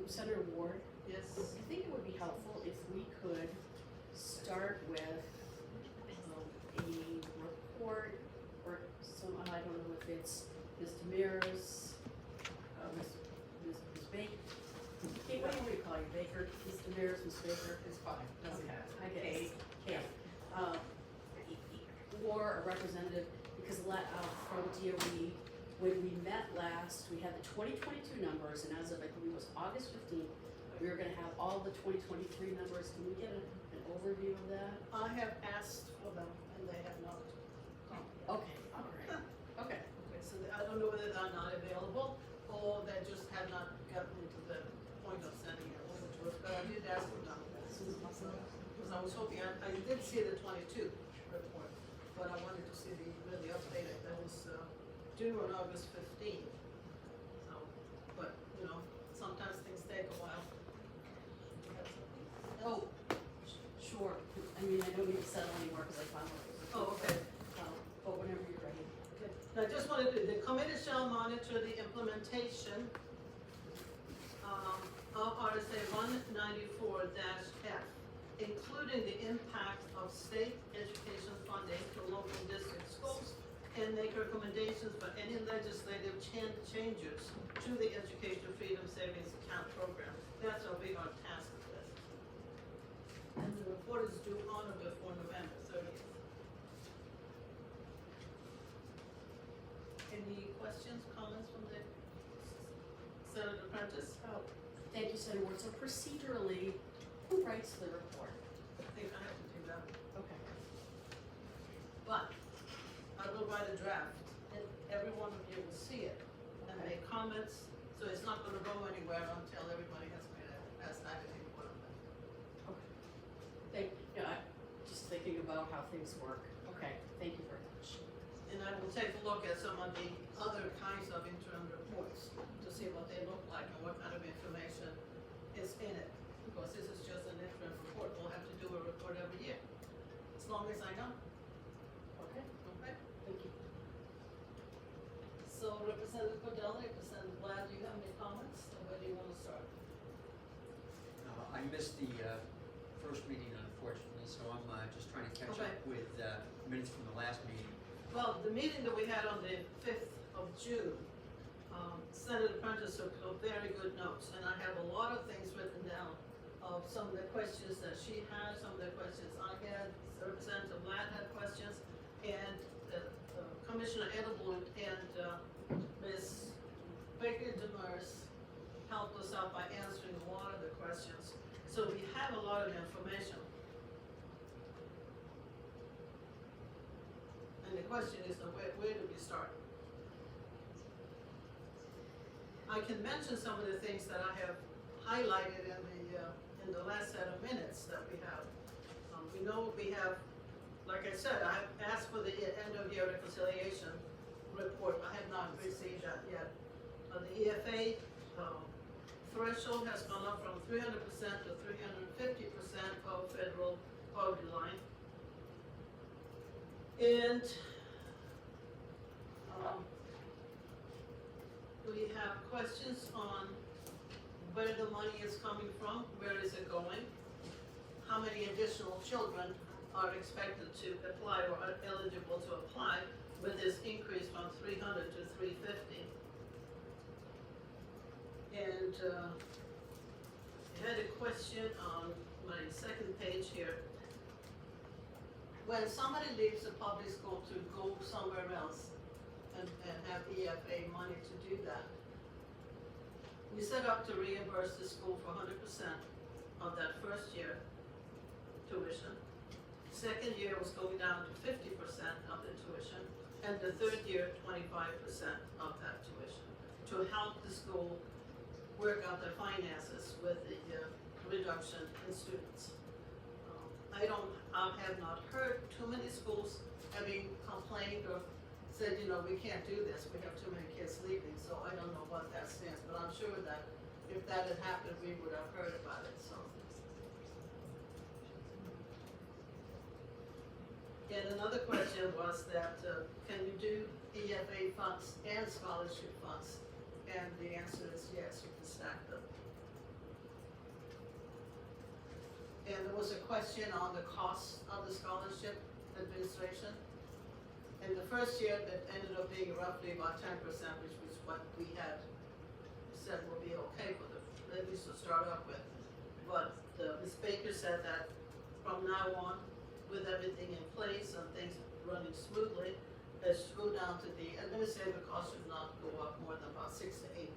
Senator Ward, Yes. I think it would be helpful if we could start with a report or some, I don't know if it's Ms. Demirs, Ms. Baker. Kate, what do we call you, Baker, Ms. Demirs, Ms. Baker? It's fine, doesn't Okay, matter. I get it. Kate. Or a representative, because from DOE, when we met last, we had the 2022 numbers, and as of, I believe it was August 15th, we were gonna have all the 2023 numbers. Can we get an overview of that? I have asked for them and they have not come. Okay, all right, okay. Okay, so I don't know whether they're not available or they just have not gotten to the point of sending it over to us, but I did ask for them. Because I was hoping, I did see the 22 report, but I wanted to see the really updated, that was due on August 15th. So, but, you know, sometimes things take a while. You have something else? Oh, sure. I mean, I don't need to settle anymore because I found what it was. Oh, okay. But whenever you're ready. Okay. Now, I just wanted to, the committee shall monitor the implementation of RSA 194-F, including the impact of state education funding to local district schools, and make recommendations for any legislative changes to the Education Freedom Savings Account program. That's our big task of this. And the report is due on or before November 30th. Any questions, comments from the Senator Prentice? Oh, thank you, Senator Ward. So procedurally, who writes the report? I think I have to do that. Okay. But I will write a draft and every one of you will see it and make comments. So it's not gonna go anywhere until everybody has had an input on that. Okay. I'm just thinking about how things work. Okay, thank you very much. And I will take a look at some of the other kinds of interim reports to see what they look like and what kind of information is in it. Because this is just an interim report, we'll have to do a report every year, as long as I know, Okay, okay? thank you. So Representative Cordella, Representative Glad, do you have any comments, or where do you wanna start? I missed the first meeting unfortunately, so I'm just trying to catch Okay. up with minutes from the last meeting. Well, the meeting that we had on the 5th of June, Senator Prentice took very good notes, and I have a lot of things written down of some of the questions that she had, some of the questions I had, Representative Ladd had questions, and Commissioner Edelblut and Ms. Baker Demers helped us out by answering a lot of the questions. So we have a lot of information. And the question is, where do we start? I can mention some of the things that I have highlighted in the last set of minutes that we have. We know we have, like I said, I have asked for the end of year reconciliation report. I have not received that yet. The EFA threshold has gone up from 300% to 350% of federal poverty line. And we have questions on where the money is coming from, where is it going, how many additional children are expected to apply or are eligible to apply with this increase from 300 to 350. And I had a question on my second page here. When somebody leaves a public school to go somewhere else and have EFA money to do that, we set up to reimburse the school for 100% of that first year tuition. Second year was going down to 50% of the tuition, and the third year, 25% of that tuition, to help the school work out their finances with the reduction in students. I have not heard too many schools having complained or said, you know, we can't do this, we have too many kids leaving, so I don't know what that stands, but I'm sure that if that had happened, we would have heard about it, so. And another question was that, can you do EFA funds and scholarship funds? And the answer is yes, you can stack them. And there was a question on the cost of the scholarship administration. And the first year, it ended up being roughly about 10%, which was what we had said would be okay for the, at least to start off with. But Ms. Baker said that from now on, with everything in place and things running smoothly, it should go down to the administrative cost should not go up more than about 6 to 8%.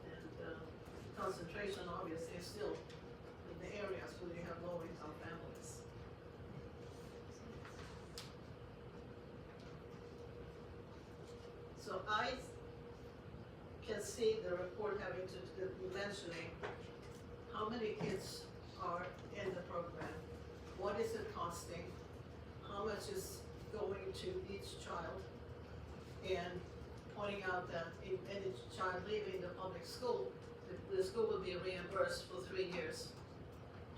And concentration obviously is still in the areas where you have low income families. So I can see the report having to mentioning how many kids are in the program, what is it costing, how much is going to each child, and pointing out that if any child leaving the public school, the school will be reimbursed for 3 years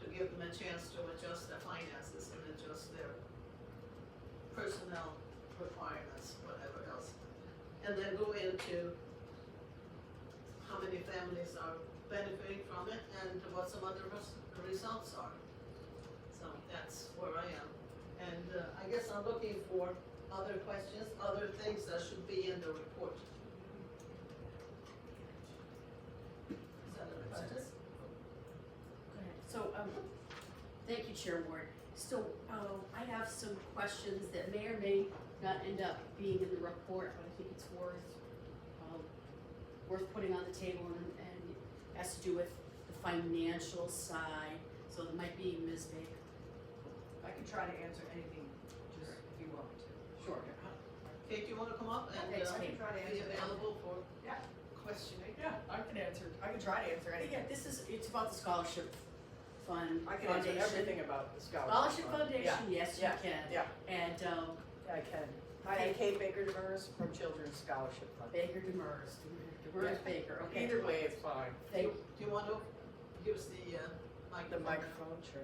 to give them a chance to adjust their finances and adjust their personnel requirements, whatever else. And then go into how many families are benefiting from it and what some other results are. So that's where I am. And I guess I'm looking for other questions, other things that should be in the report. Is that a question? Go ahead. So, thank you, Chair Ward. So, I have some questions that may or may not end up being in the report, but I think it's worth putting on the table, and it has to do with the financial side. So it might be Ms. Baker. I can try to answer anything, just if you want me to. Sure. Kate, you wanna come up and Okay, I Kate. can try to be answer available for Yeah. questioning? Yeah, I can try to answer anything. Again, it's about the scholarship fund, I can answer foundation. everything about the scholarship. Scholarship fund. foundation, yes, you Yeah. can. Yeah, And, yeah, I can. I am Kate Baker Demers from Children's Scholarship Fund. Baker Demers, Yeah. Baker, okay. Either way, it's fine. Do you want to give us the microphone? The microphone, sure.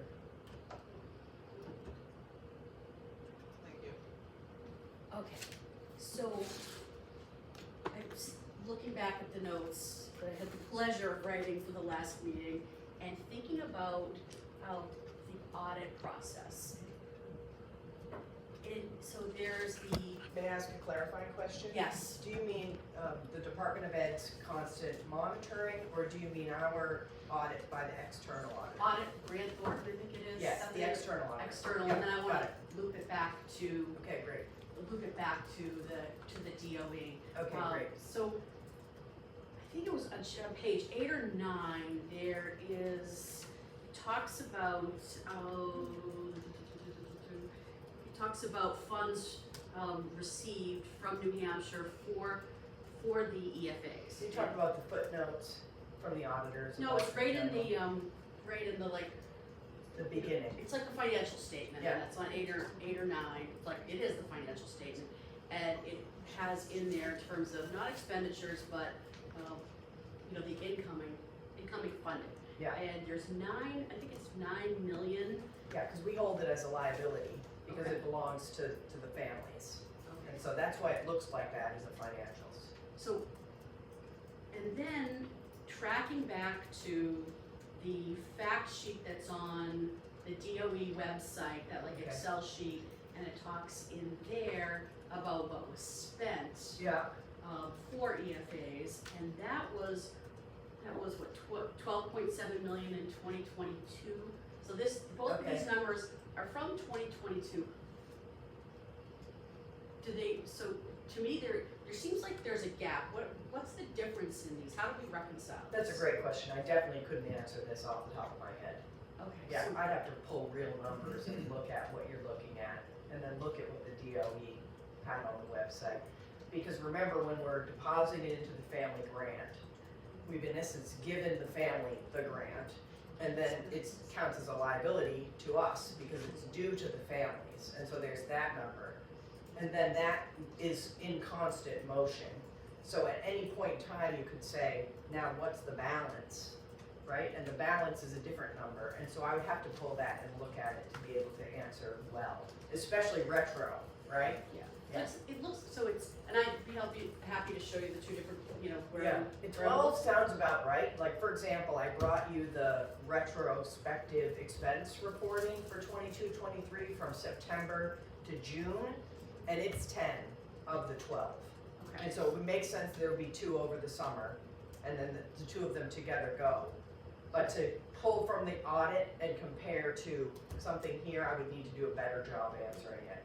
Thank you. Okay, so I was looking back at the notes that I had the pleasure of writing for the last meeting and thinking about the audit process. And so there's the, May I ask a clarifying question? yes, Do you mean the Department of Ed's constant monitoring, or do you mean our audit by the external auditor? audit, Grant Thornton, I think it is. Yes, the external auditor. External, Yep, and then I got wanna it. loop it back to, Okay, great. to the DOE. Okay, great. So, I think it was on page 8 or 9, there is, talks about, it talks about funds, received from New Hampshire for the EFAs. You talk about the footnotes from the auditors. No, about it's right in general- the like, The beginning. it's like a financial statement, Yeah. and it's on 8 or 9, like, it is the financial statement. And it has in there in terms of not expenditures, but, the incoming funding. Yeah, And there's I think it's 9 million. yeah, because we hold it as a liability, because Okay. it belongs to the families. And so that's why it looks like that as the financials. So, and then tracking back to the fact sheet that's on the DOE website, that like Okay. Excel sheet, and it talks in there about what was spent Yeah, for EFAs, and that was what, 12.7 million in 2022. So both of these Okay. numbers are from 2022. So to me, there seems like there's a gap. What's the difference in these? How do we reconcile that's a this? great question. I definitely couldn't answer this off the top of my head. Okay. Yeah, so- I'd have to pull real numbers and look at what you're looking at, and then look at what the DOE had on the website. Because remember, when we're depositing it into the family grant, we've in essence given the family the grant, and then it counts as a liability to us because it's due to the families, and so there's that number. And then that is in constant motion. So at any point in time, you could say, now what's the balance, right? And the balance is a different number, and so I would have to pull that and look at it to be able to answer well, especially retro, right? Yeah. It looks, so it's, and I'd be happy to show you the two different, where. Yeah, where 12 sounds about right. Like, for example, I brought you the retrospective expense reporting for 22-23 from September to June, and it's 10 of the 12. Okay. And so it would make sense there would be 2 over the summer, and then the 2 of them together go. But to pull from the audit and compare to something here, I would need to do a better job answering it.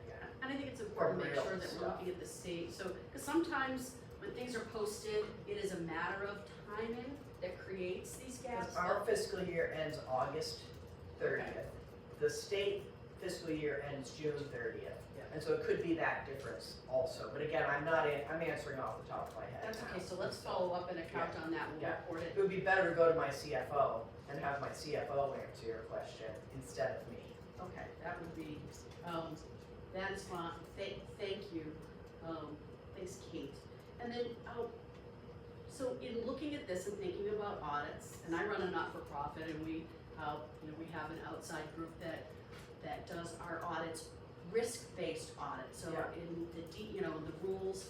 And I think it's important to make real sure that we're stuff. looking at the state, so, because sometimes when things are posted, it is a matter of timing that creates these gaps. Because our fiscal year ends August 30th. The state fiscal year ends June 30th. Yeah. And so it could be that difference also. But again, I'm answering off the top of my head. That's now. okay, so let's follow up and account on that, we'll Yeah. report it. It would be better to go to my CFO and have my CFO answer your question instead of me. Okay, that would be, that is fine, thank you, thanks Kate. And then, so in looking at this and thinking about audits, and I run a not-for-profit and we have an outside group that does our audits, risk-based audits, so Yeah. in the rules,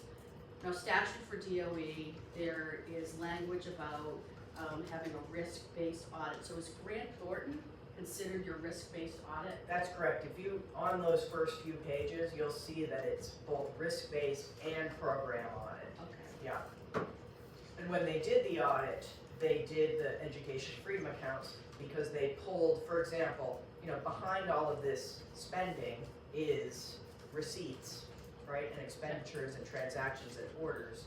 statute for DOE, there is language about, having a risk-based audit, so is Grant Thornton considered your risk-based audit? That's correct. If you, on those first few pages, you'll see that it's both risk-based and program audit. Okay. Yeah. And when they did the audit, they did the education freedom accounts because they pulled, for example, behind all of this spending is receipts, right, and expenditures and transactions and orders,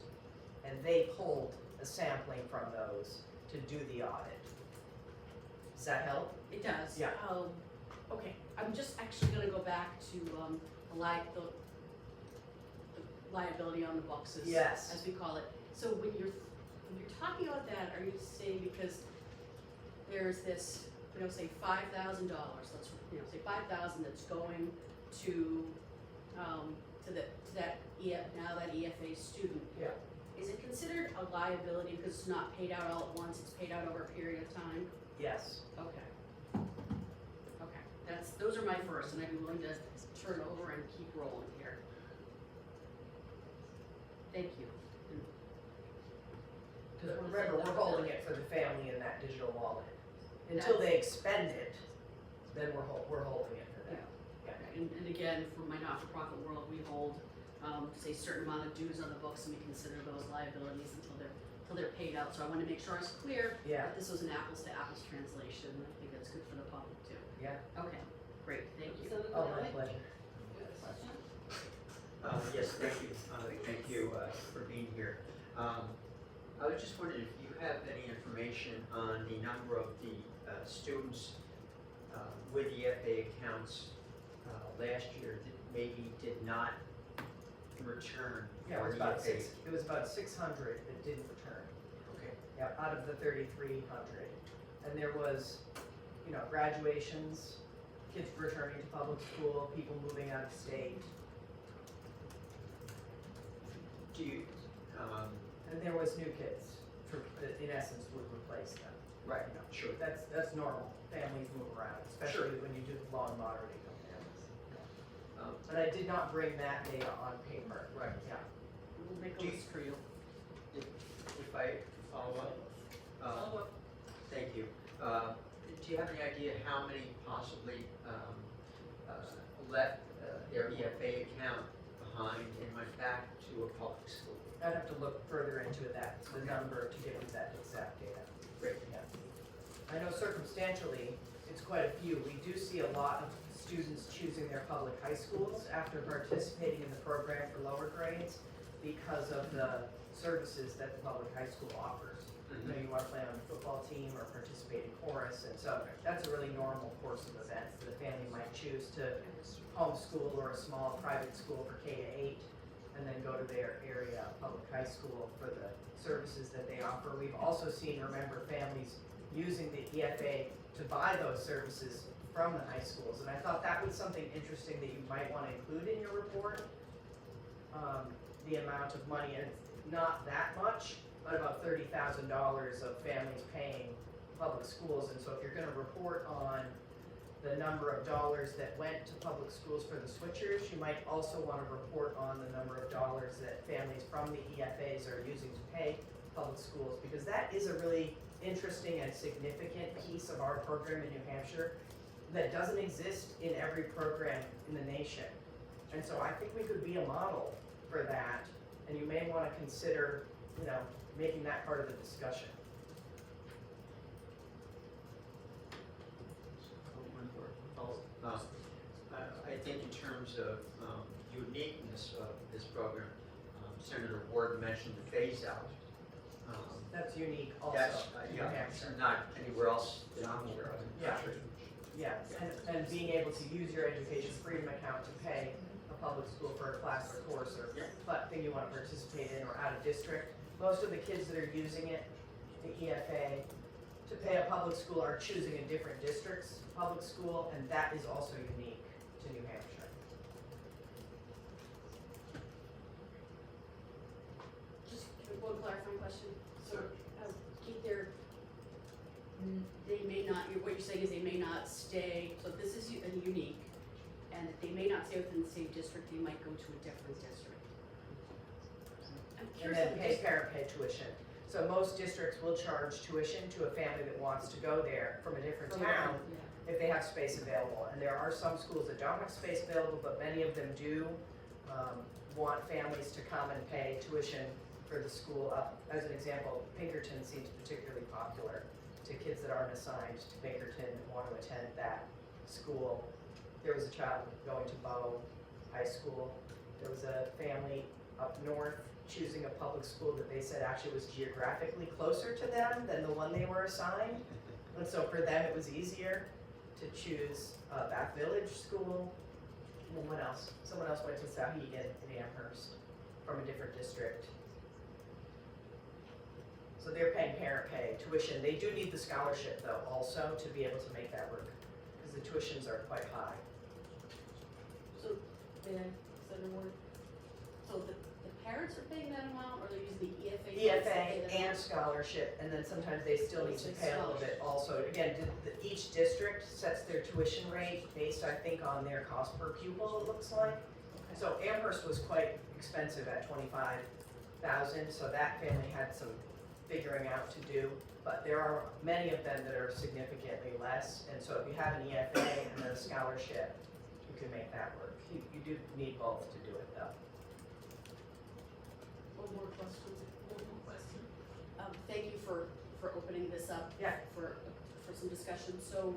and they pulled a sampling from those to do the audit. Does that help? It does. Yeah. Okay, I'm just actually gonna go back to, the liability on the books Yes. as we call it. So when you're talking about that, are you saying because there's this, say $5,000, let's, say 5,000 that's going to that EFA student? Yeah. Is it considered a liability because it's not paid out all at once, it's paid out over a period of time? Yes. Okay. Okay, those are my first, and I'd be willing to turn over and keep rolling here. Thank you. Because remember, we're holding it for the family in that digital wallet. Until they expend it, then we're holding it for them. And again, for my not-for-profit world, we hold, say, certain amount of dues on the books, and we consider those liabilities until they're paid out. So I want to make sure I was clear Yeah. that this was an apples-to-apples translation, and I think that's good for the public too. Yeah. Okay, great, thank you. Oh, my pleasure. Yes, thank you. Thank you for being here. I was just wondering if you have any information on the number of the students with EFA accounts last year that maybe did not return Yeah, for EFA. it was about 600 that didn't return. Okay. Yeah, out of the 3,300. And there was, graduations, kids returning to public school, people moving out of state, Do you, and there was new kids, that in essence would replace them. right, sure. That's normal, families move around, especially when you do low and moderate income families. But I did not bring that data on paper. Right. Yeah. We'll make a Do you- list for you. If I follow up, thank you. Do you have any idea how many possibly left their EFA account behind and went back to a public school? I'd have to look further into that, the Okay. number to give you that exact data. Great. Yeah. I know circumstantially, it's quite a few. We do see a lot of students choosing their public high schools after participating in the program for lower grades because of the services that the public high school offers. You want to play on the football team or participate in chorus, and so that's a really normal course of events. The family might choose to homeschool or a small private school for K-8, and then go to their area public high school for the services that they offer. We've also seen, remember, families using the EFA to buy those services from the high schools, and I thought that was something interesting that you might want to include in your report. The amount of money, and it's not that much, but about $30,000 of families paying public schools, and so if you're gonna report on the number of dollars that went to public schools for the switchers. You might also want to report on the number of dollars that families from the EFAs are using to pay public schools, because that is a really interesting and significant piece of our program in New Hampshire that doesn't exist in every program in the nation. And so I think we could be a model for that, and you may want to consider, making that part of the discussion. I think in terms of uniqueness of this program, Senator Ward mentioned the phase out. That's unique also That's, in New yeah, it's Hampshire. not anywhere else that I'm aware of. Yeah. Yeah, and being able to use your education freedom account to pay a public school for a class or course or thing you want to participate in or out of district. Most of the kids that are using it, the EFA, to pay a public school are choosing a different district's public school, and that is also unique to New Hampshire. Just one clarifying question. Sure. Keith, they may not, what you're saying is they may not stay, so this is unique, and that they may not stay within the same district, they might go to a different district. I'm And curious. then parent pay tuition. So most districts will charge tuition to a family that wants to go there from a different town if they have space available. And there are some schools that don't have space available, but many of them do want families to come and pay tuition for the school. As an example, Pinkerton seems particularly popular to kids that aren't assigned to Pinkerton and want to attend that school. There was a child going to Bow High School. There was a family up north choosing a public school that they said actually was geographically closer to them than the one they were assigned. And so for them, it was easier to choose Bath Village School. And what else? Someone else went to Sauhegan in Amherst from a different district. So they're paying parent pay tuition. They do need the scholarship though also to be able to make that work, because the tuitions are quite high. So, so the parents are paying that amount, or they're using the EFA? funds to pay EFA that and amount? scholarship, and then sometimes they still need to pay a little bit also. Again, each district sets their tuition rate based, I think, on their cost per pupil, it looks like. So Amherst was quite expensive at $25,000, so that family had some figuring out to do. But there are many of them that are significantly less, and so if you have an EFA and a scholarship, you can make that work. You do need both to do it though. One more question. Thank you for opening this up. Yeah. For some discussion. So,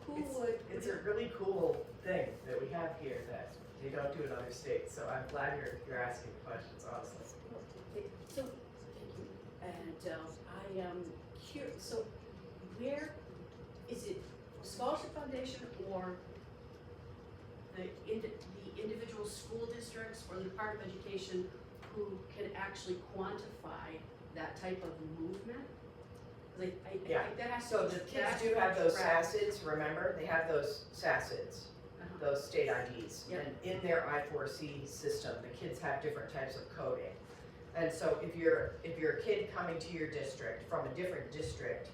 who It's- would? It's a really cool thing that we have here that they don't do in other states, so I'm glad you're asking the questions, honestly. So, thank you. And I am curious, so where, is it Scholarship Foundation or the individual school districts or the Department of Education who can actually quantify that type of movement? Like, I Yeah. think that has to. So the kids do have those SACIDs, remember? They have those SACIDs, those state IDs. Yep. And in their I4C system, the kids have different types of coding. And so if you're a kid coming to your district from a different district,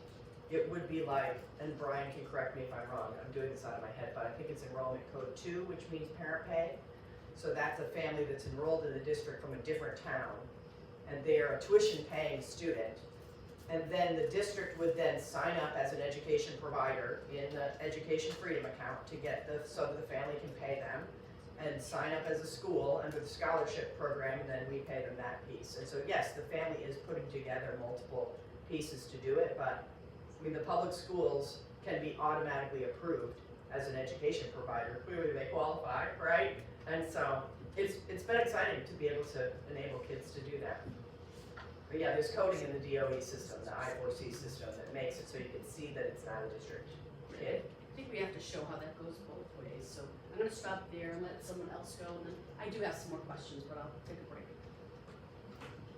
it would be like, and Brian can correct me if I'm wrong, I'm doing this out of my head, but I think it's enrollment code 2, which means parent pay. So that's a family that's enrolled in the district from a different town, and they are a tuition paying student. And then the district would then sign up as an education provider in the education freedom account to get so that the family can pay them, and sign up as a school under the scholarship program, and then we pay them that piece. And so yes, the family is putting together multiple pieces to do it, but I mean, the public schools can be automatically approved as an education provider. Clearly they qualify, right? And so it's been exciting to be able to enable kids to do that. But yeah, there's coding in the DOE system, the I4C system, that makes it so you can see that it's not a district kid. I think we have to show how that goes both ways, so I'm gonna stop there and let someone else go, and then I do have some more questions, but I'll take a break.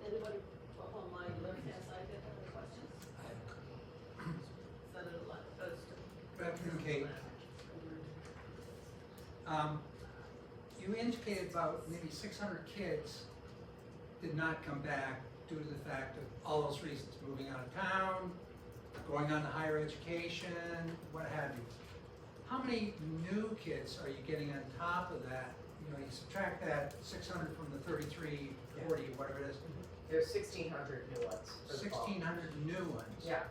Anybody up on my left hand side that have any questions? Senator Left, Good afternoon, Kate. You indicated about maybe 600 kids did not come back due to the fact of all those reasons, moving out of town, going on to higher education, what have you. how many new kids are you getting on top of that? You know, you subtract that 600 from the 3340, whatever it is, There's 1,600 new ones for the fall. 1,600 new ones. Yeah.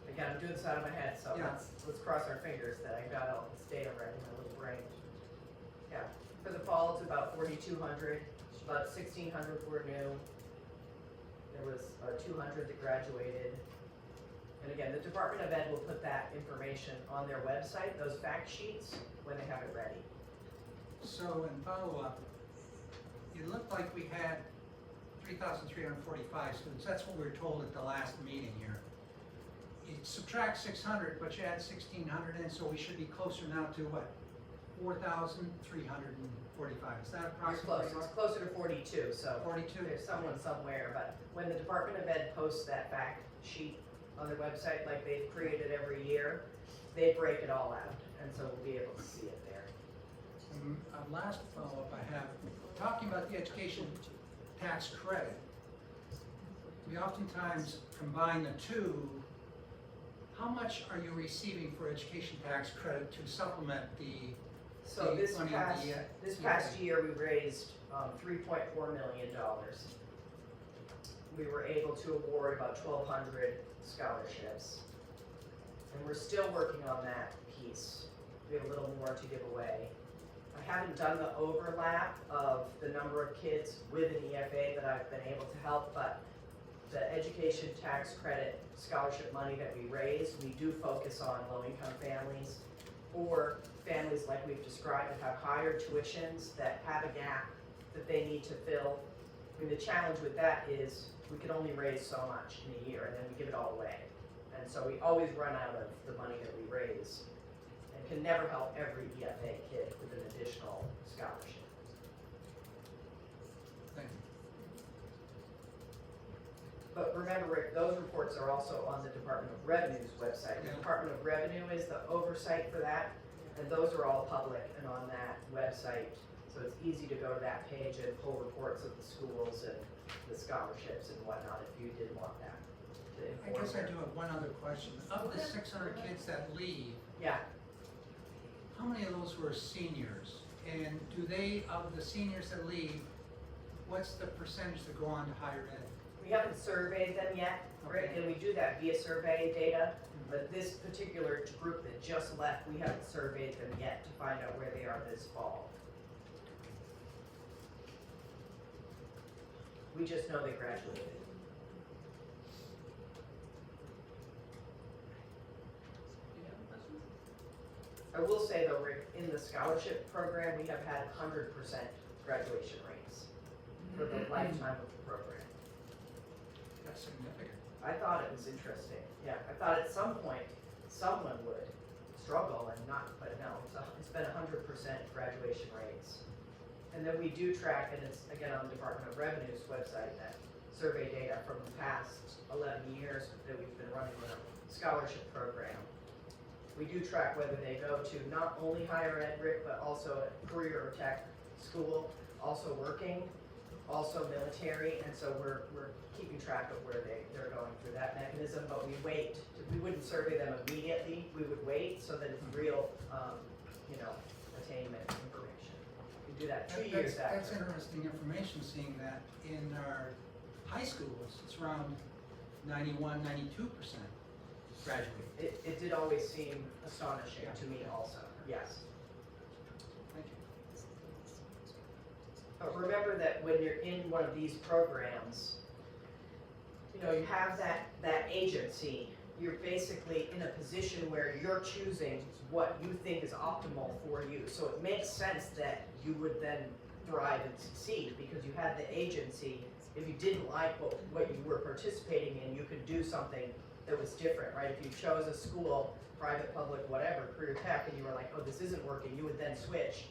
Again, I'm doing this out of my head, so Yeah. let's cross our fingers that I got all this data right in my little brain. Yeah, for the fall, it's about 4,200, about 1,600 were new. There was 200 that graduated. And again, the Department of Ed will put that information on their website, those fact sheets, when they have it ready. So in follow-up, it looked like we had 3,345 students. That's what we were told at the last meeting here. You subtract 600, but you add 1,600 in, so we should be closer now to what? 4,345. Is that It's approximately? close, it's closer to 42, so 42? there's someone somewhere, but when the Department of Ed posts that fact sheet on their website, like they've created every year, they break it all out, and so we'll be able to see it there. Last follow-up I have, talking about the education tax credit. We oftentimes combine the two. How much are you receiving for education tax credit to supplement the So the this money of past, the, this EFA? past year, we raised $3.4 million. We were able to award about 1,200 scholarships. And we're still working on that piece. We have a little more to give away. I haven't done the overlap of the number of kids with an EFA that I've been able to help, but the education tax credit scholarship money that we raise, we do focus on low-income families or families like we've described that have higher tuitions, that have a gap that they need to fill. I mean, the challenge with that is we can only raise so much in a year and then we give it all away. And so we always run out of the money that we raise and can never help every EFA kid with an additional scholarship. Thank you. But remember, Rick, those reports are also on the Department of Revenue's website. The Yeah. Department of Revenue is the oversight for that, and those are all public and on that website. So it's easy to go to that page and pull reports of the schools and the scholarships and whatnot if you did want that. to I inform guess I your- do have one other question. Of the 600 kids that leave, Yeah, how many of those were seniors? And do they, of the seniors that leave, what's the percentage that go on to higher ed? we haven't surveyed them yet, Rick, Okay. and we do that via survey data. But this particular group that just left, we haven't surveyed them yet to find out where they are this fall. We just know they graduated. I will say though, Rick, in the scholarship program, we have had 100% graduation rates for the lifetime of the program. That's significant. I thought it was interesting, yeah, I thought at some point, someone would struggle and not, but no, it's been 100% graduation rates. And then we do track, and it's again on the Department of Revenue's website, that survey data from the past 11 years that we've been running the scholarship program. We do track whether they go to not only higher ed, Rick, but also a career or tech school, also working, also military, and so we're keeping track of where they're going through that mechanism, but we wait. We wouldn't survey them immediately, we would wait so that it's real, attainment information. We do that 2 years after. That's interesting information, seeing that in our high schools, it's around 91, 92% graduate. It did always seem astonishing Yeah. to me also, yes. Thank you. But remember that when you're in one of these programs, you have that agency. You're basically in a position where you're choosing what you think is optimal for you. So it makes sense that you would then thrive and succeed because you had the agency. If you didn't like what you were participating in, you could do something that was different, right? If you chose a school, private, public, whatever, career tech, and you were like, oh, this isn't working, you would then switch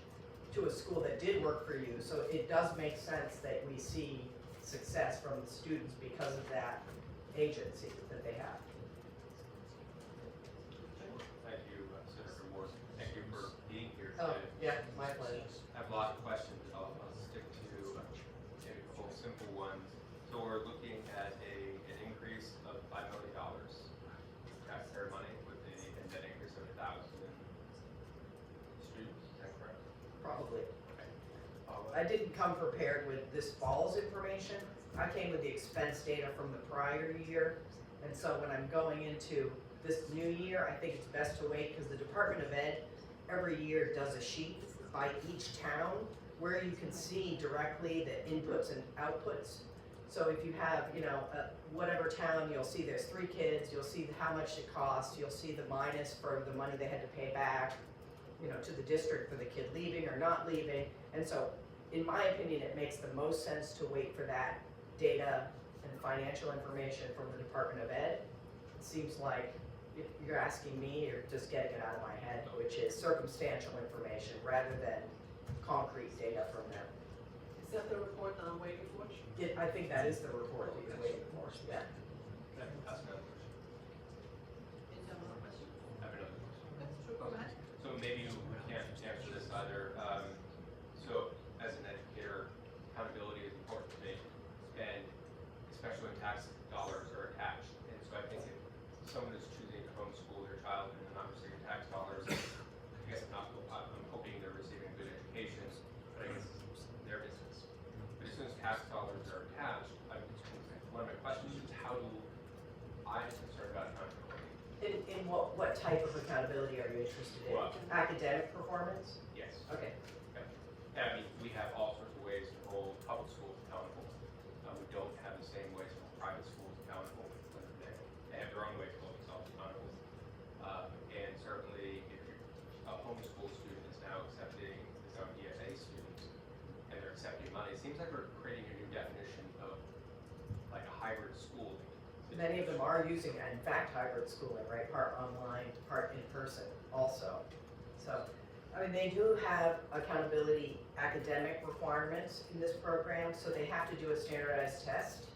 to a school that did work for you. So it does make sense that we see success from the students because of that agency that they have. Thank you, Senator Moore. Thank you for being here Oh, today. yeah, my pleasure. I have a lot of questions. I'll stick to maybe a couple simple ones. So we're looking at an increase of $5 million taxpayer money with and that increase of 1,000 I didn't come prepared with this fall's information. I came with the expense data from the prior year. And so when I'm going into this new year, I think it's best to wait because the Department of Ed every year does a sheet by each town where you can see directly the inputs and outputs. So if you have, whatever town, you'll see there's 3 kids, you'll see how much it costs, you'll see the minus for the money they had to pay back, to the district for the kid leaving or not leaving. And so, in my opinion, it makes the most sense to wait for that data and financial information from the Department of Ed. It seems like if you're asking me, you're just getting it out of my head, which is circumstantial information rather than concrete data from them. Is that the report that I'm waiting for? I think that is the report that you're waiting for, yeah. Can I ask another question? Is there another question? I have another question. Okay, sure, go ahead. So maybe you can't answer this either. So as an educator, accountability is important to me, and especially when tax dollars are attached. And so I think if someone is choosing to homeschool their child and they're not receiving tax dollars, I guess I'm hoping they're receiving a good education, but I guess it's their business. But as soon as tax dollars are attached, one of my questions is how do I'm concerned about accountability? In what type of accountability are you interested in? Well- Academic performance? Yes. Okay. I mean, we have all sorts of ways to hold public schools accountable. We don't have the same ways to hold private schools accountable. They have their own way to hold themselves accountable. And certainly, if a homeschool student is now accepting his own EFA students and they're accepting money, it seems like we're creating a new definition of like a hybrid school. Many of them are using, in fact, hybrid schooling, right? Part online, part in person also. So, I mean, they do have accountability academic requirements in this program, so they have to do a standardized test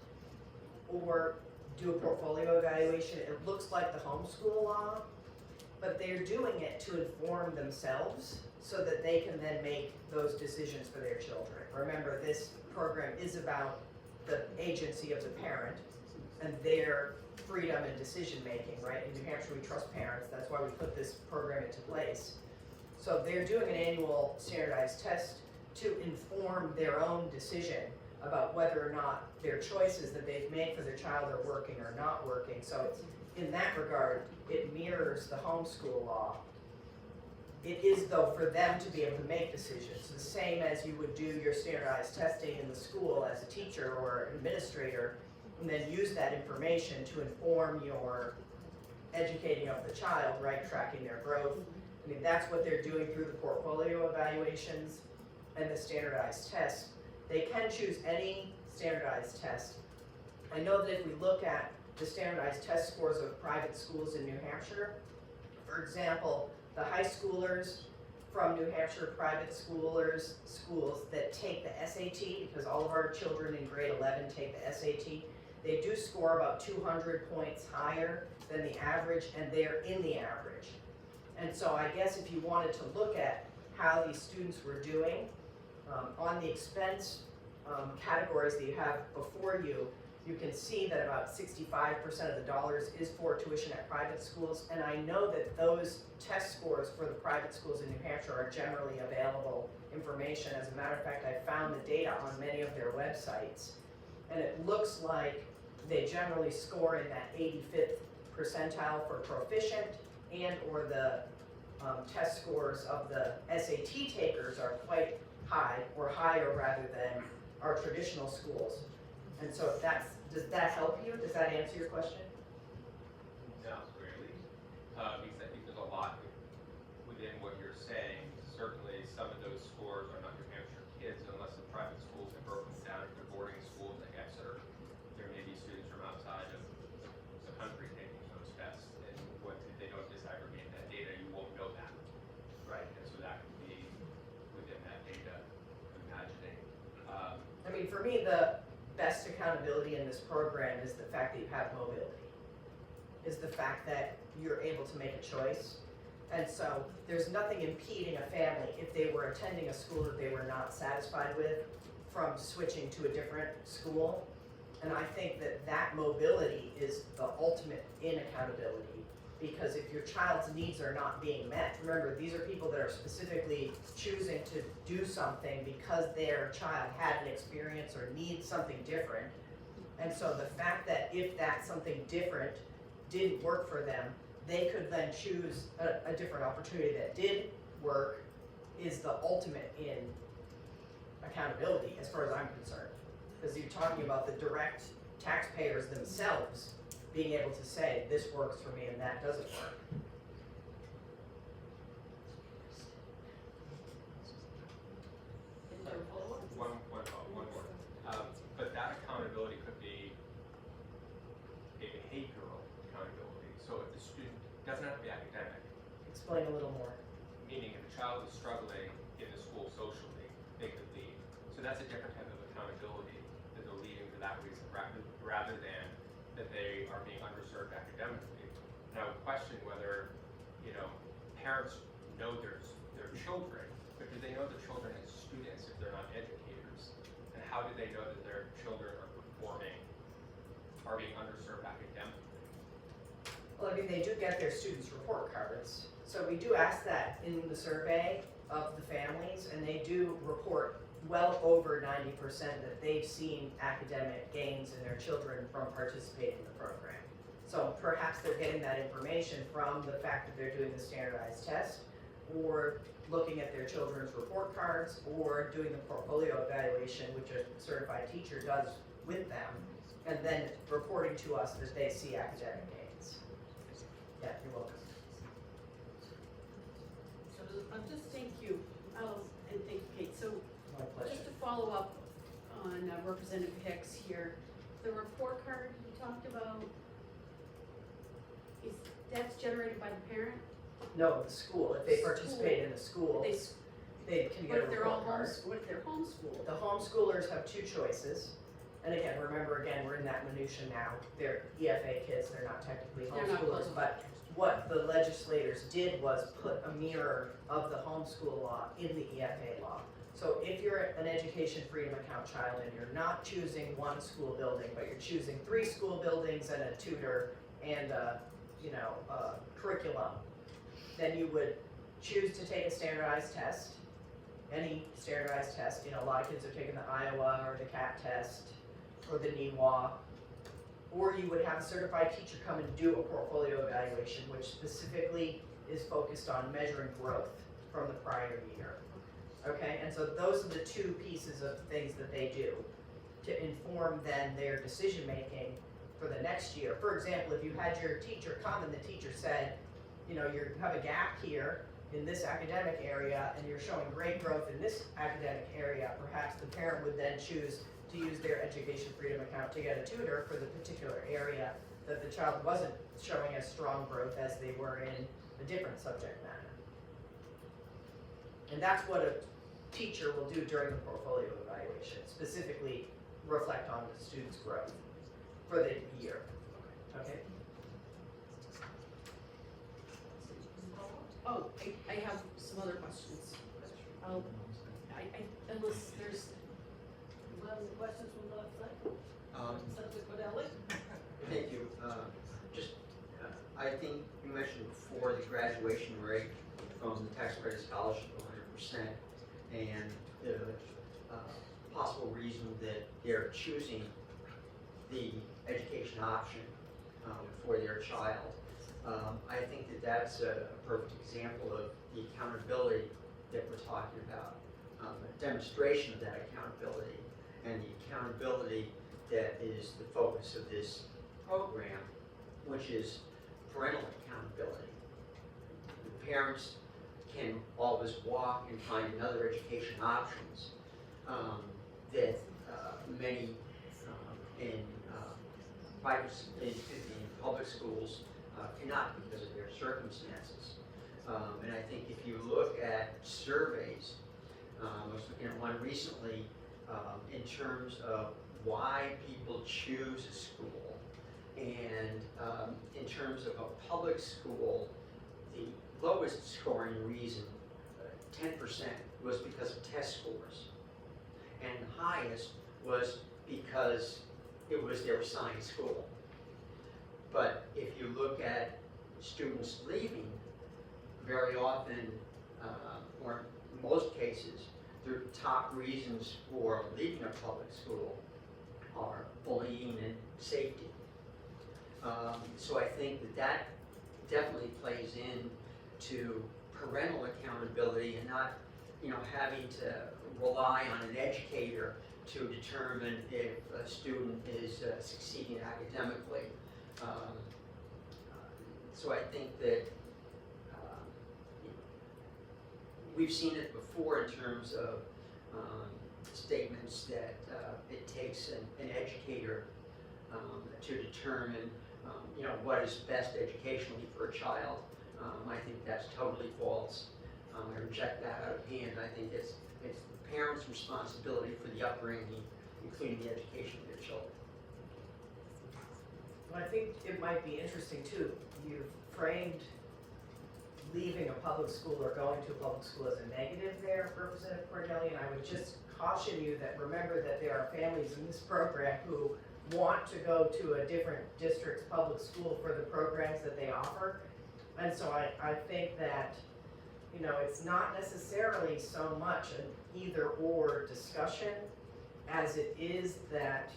or do a portfolio evaluation. It looks like the homeschool law, but they're doing it to inform themselves so that they can then make those decisions for their children. Remember, this program is about the agency of the parent and their freedom and decision making, right? In New Hampshire, we trust parents. That's why we put this program into place. So they're doing an annual standardized test to inform their own decision about whether or not their choices that they've made for their child are working or not working. So it's, in that regard, it mirrors the homeschool law. It is, though, for them to be able to make decisions, the same as you would do your standardized testing in the school as a teacher or an administrator, and then use that information to inform your educating of the child, right, tracking their growth. I mean, that's what they're doing through the portfolio evaluations and the standardized tests. They can choose any standardized test. I know that if we look at the standardized test scores of private schools in New Hampshire, for example, the high schoolers from New Hampshire private schools that take the SAT, because all of our children in grade 11 take the SAT, they do score about 200 points higher than the average, and they're in the average. And so I guess if you wanted to look at how these students were doing, on the expense categories that you have before you, you can see that about 65% of the dollars is for tuition at private schools. And I know that those test scores for the private schools in New Hampshire are generally available information. As a matter of fact, I found the data on many of their websites. And it looks like they generally score in that 85th percentile for proficient, and or the test scores of the SAT takers are quite high, or higher rather than our traditional schools. And so if does that help you? Does that answer your question? Sounds great. Because I think there's a lot within what you're saying. Certainly, some of those scores are not New Hampshire kids, unless the private schools have broken down into boarding schools like Exeter. There may be students from outside of the country taking those tests, and if they don't disaggregate that data, you won't know that, right? And so that can be within that data, imagining. I mean, for me, the best accountability in this program is the fact that you have mobility, is the fact that you're able to make a choice. And so there's nothing impeding a family, if they were attending a school that they were not satisfied with, from switching to a different school. And I think that that mobility is the ultimate in accountability. Because if your child's needs are not being met, remember, these are people that are specifically choosing to do something because their child had an experience or needs something different. And so the fact that if that something different didn't work for them, they could then choose a different opportunity that did work is the ultimate in accountability, as far as I'm concerned. Because you're talking about the direct taxpayers themselves being able to say, this works for me and that doesn't work. Is there a follow-up? One more. But that accountability could be a behavioral accountability. So if the student doesn't have to be academic, Explain a little more. meaning if a child is struggling in the school socially, they could leave. So that's a different type of accountability that they're leaving for that reason, rather than that they are being underserved academically. And I would question whether, parents know their children, but do they know the children as students if they're not educators? And how do they know that their children are being underserved academically? Well, I mean, they do get their students' report cards. So we do ask that in the survey of the families, and they do report well over 90% that they've seen academic gains in their children from participating in the program. So perhaps they're getting that information from the fact that they're doing the standardized test, or looking at their children's report cards, or doing the portfolio evaluation, which a certified teacher does with them, and then reporting to us that they see academic gains. Yeah, you're welcome. So I'm just, Thank you, and thank you, Kate. So My pleasure. just to follow up on Representative Hicks here, the report card you talked about, that's generated by the parent? No, the school, if they participate in the school, They, they can what get a if they're all report card. what if they're homeschooled? The homeschoolers have two choices. And again, remember, we're in that minutia now. They're EFA kids, they're not technically They're not homeschoolers, close. but what the legislators did was put a mirror of the homeschool law in the EFA law. So if you're an education freedom account child and you're not choosing one school building, but you're choosing 3 school buildings and a tutor and a curriculum, then you would choose to take a standardized test, any standardized test. A lot of kids are taking the Iowa or the CAT test or the NEWA, or you would have a certified teacher come and do a portfolio evaluation, which specifically is focused on measuring growth from the prior year. Okay, and so those are the 2 pieces of things that they do to inform then their decision making for the next year. For example, if you had your teacher come and the teacher said, you have a gap here in this academic area and you're showing great growth in this academic area, perhaps the parent would then choose to use their education freedom account to get a tutor for the particular area that the child wasn't showing as strong growth as they were in a different subject matter. And that's what a teacher will do during the portfolio evaluation, specifically reflect on the student's growth for the year. Okay? Oh, I have some other questions. Unless there's, any questions from the side? Senator Cordelli? Thank you. I think you mentioned before the graduation rate from the tax credit scholarship of 100%, and the possible reason that they're choosing the education option for their child. I think that that's a perfect example of the accountability that we're talking about, a demonstration of that accountability, and the accountability that is the focus of this program, which is parental accountability. The parents can always walk and find another education options that many in public schools cannot because of their circumstances. And I think if you look at surveys, I was looking at one recently in terms of why people choose a school, and in terms of a public school, the lowest scoring reason, 10%, was because of test scores, and the highest was because it was their assigned school. But if you look at students leaving, very often, or in most cases, their top reasons for leaving a public school are bullying and safety. So I think that definitely plays into parental accountability and not, having to rely on an educator to determine if a student is succeeding academically. So I think that we've seen it before in terms of statements that it takes an educator to determine what is best educationally for a child. I think that's totally false. I reject that out of hand. I think it's the parents' responsibility for the upbringing, including the education of their children. Well, I think it might be interesting too, you've framed leaving a public school or going to a public school as a negative there, Representative Corneli, and I would just caution you that remember that there are families in this program who want to go to a different district's public school for the programs that they offer. And so I think that, it's not necessarily so much an either or discussion as it is that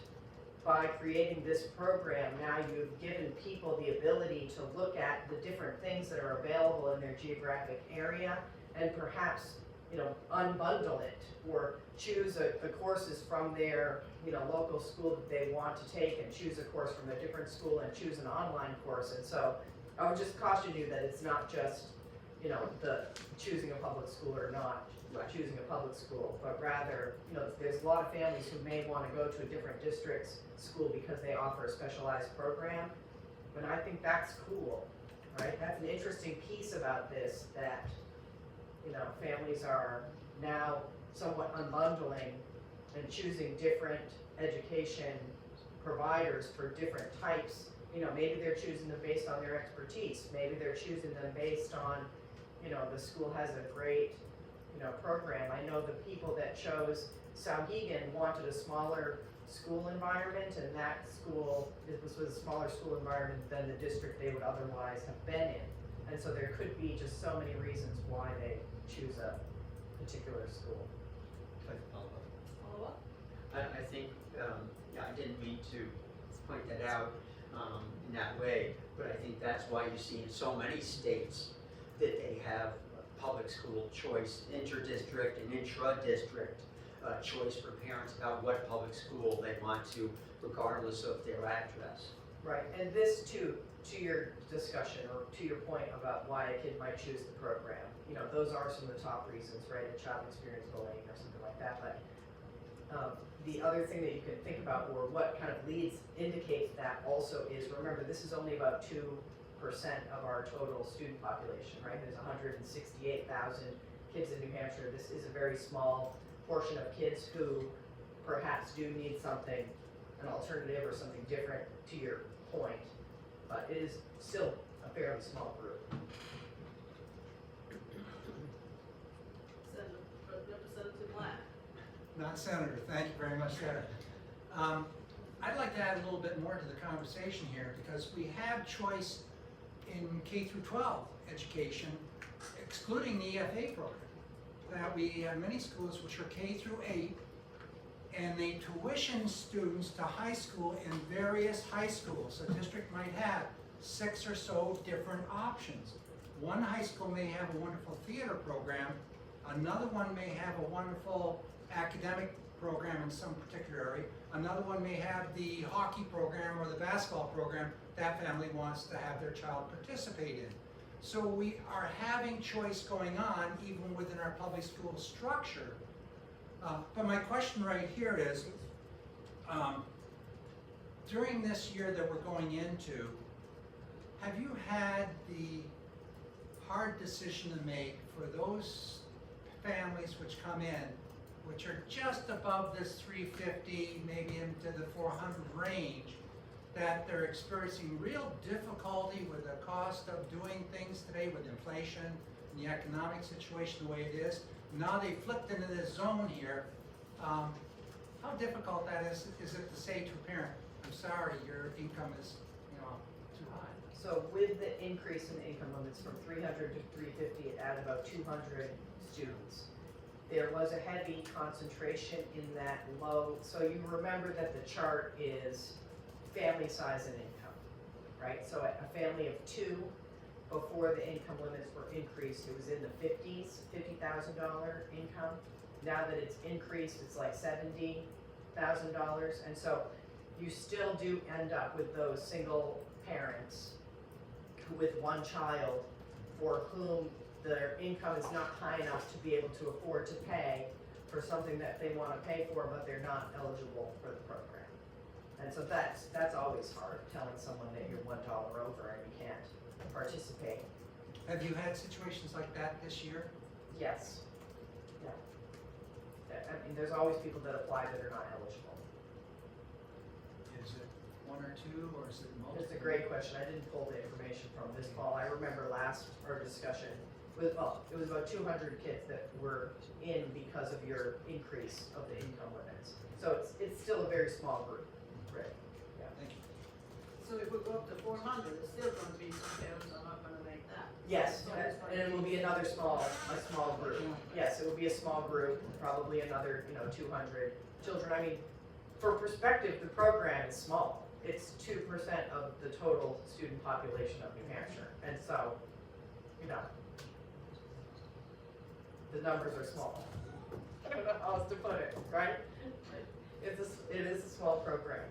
by creating this program, now you've given people the ability to look at the different things that are available in their geographic area and perhaps, unbundle it or choose the courses from their, local school that they want to take and choose a course from a different school and choose an online course. And so I would just caution you that it's not just, the choosing a public school or not choosing a public school, but rather, there's a lot of families who may want to go to a different district's school because they offer a specialized program, and I think that's cool, right? That's an interesting piece about this, that, families are now somewhat unbundling and choosing different education providers for different types. Maybe they're choosing them based on their expertise, maybe they're choosing them based on, the school has a great program. I know the people that chose Sauhegan wanted a smaller school environment, and that school, this was a smaller school environment than the district they would otherwise have been in. And so there could be just so many reasons why they choose a particular school. Follow up? I think, I didn't mean to point that out in that way, but I think that's why you see in so many states that they have public school choice, inter-district and intra-district choice for parents about what public school they want to, regardless of their address. Right, and this too, to your discussion or to your point about why a kid might choose the program, those are some of the top reasons, right? A child experienced bullying or something like that. But the other thing that you can think about, or what kind of leads indicates that also is, remember, this is only about 2% of our total student population, right? There's 168,000 kids in New Hampshire. This is a very small portion of kids who perhaps do need something, an alternative or something different, to your point, but it is still a fairly small group. Representative Black. Not Senator, thank you very much, Senator. I'd like to add a little bit more to the conversation here, because we have choice in K through 12 education, excluding the EFA program. That we have many schools which are K through 8, and they tuition students to high school in various high schools. A district might have 6 or so different options. One high school may have a wonderful theater program, another one may have a wonderful academic program in some particular area, another one may have the hockey program or the basketball program that family wants to have their child participate in. So we are having choice going on even within our public school structure. But my question right here is, during this year that we're going into, have you had the hard decision to make for those families which come in, which are just above this 350, maybe into the 400 range, that they're experiencing real difficulty with the cost of doing things today with inflation and the economic situation the way it is? Now they flipped into this zone here. How difficult that is it to say to a parent, I'm sorry, your income is too high? So with the increase in income limits from 300 to 350, it added about 200 students. There was a heavy concentration in that low, so you remember that the chart is family size and income, right? So a family of two, before the income limits were increased, it was in the $50,000 income. Now that it's increased, it's like $70,000, and so you still do end up with those single parents with one child for whom their income is not high enough to be able to afford to pay for something that they wanna pay for, but they're not eligible for the program. And so that's always hard, telling someone that you're $1 over and you can't participate. Have you had situations like that this year? Yes. Yeah. I mean, there's always people that apply that are not eligible. Is it one or two, or is it multiple? It's a great question. I didn't pull the information from this fall. I remember our discussion with, it was about 200 kids that were in because of your increase of the income limits. So it's still a very small group, right? Thank you. So if we go up to 400, it's still gonna be some parents are not gonna make that. Yes, So it's gonna and it will be another small group. Yes, it will be a small group, probably another, 200 children. I mean, for perspective, the program is small. It's 2% of the total student population of New Hampshire. And so, the numbers are small. I don't know how else to put it, right? It is a small program.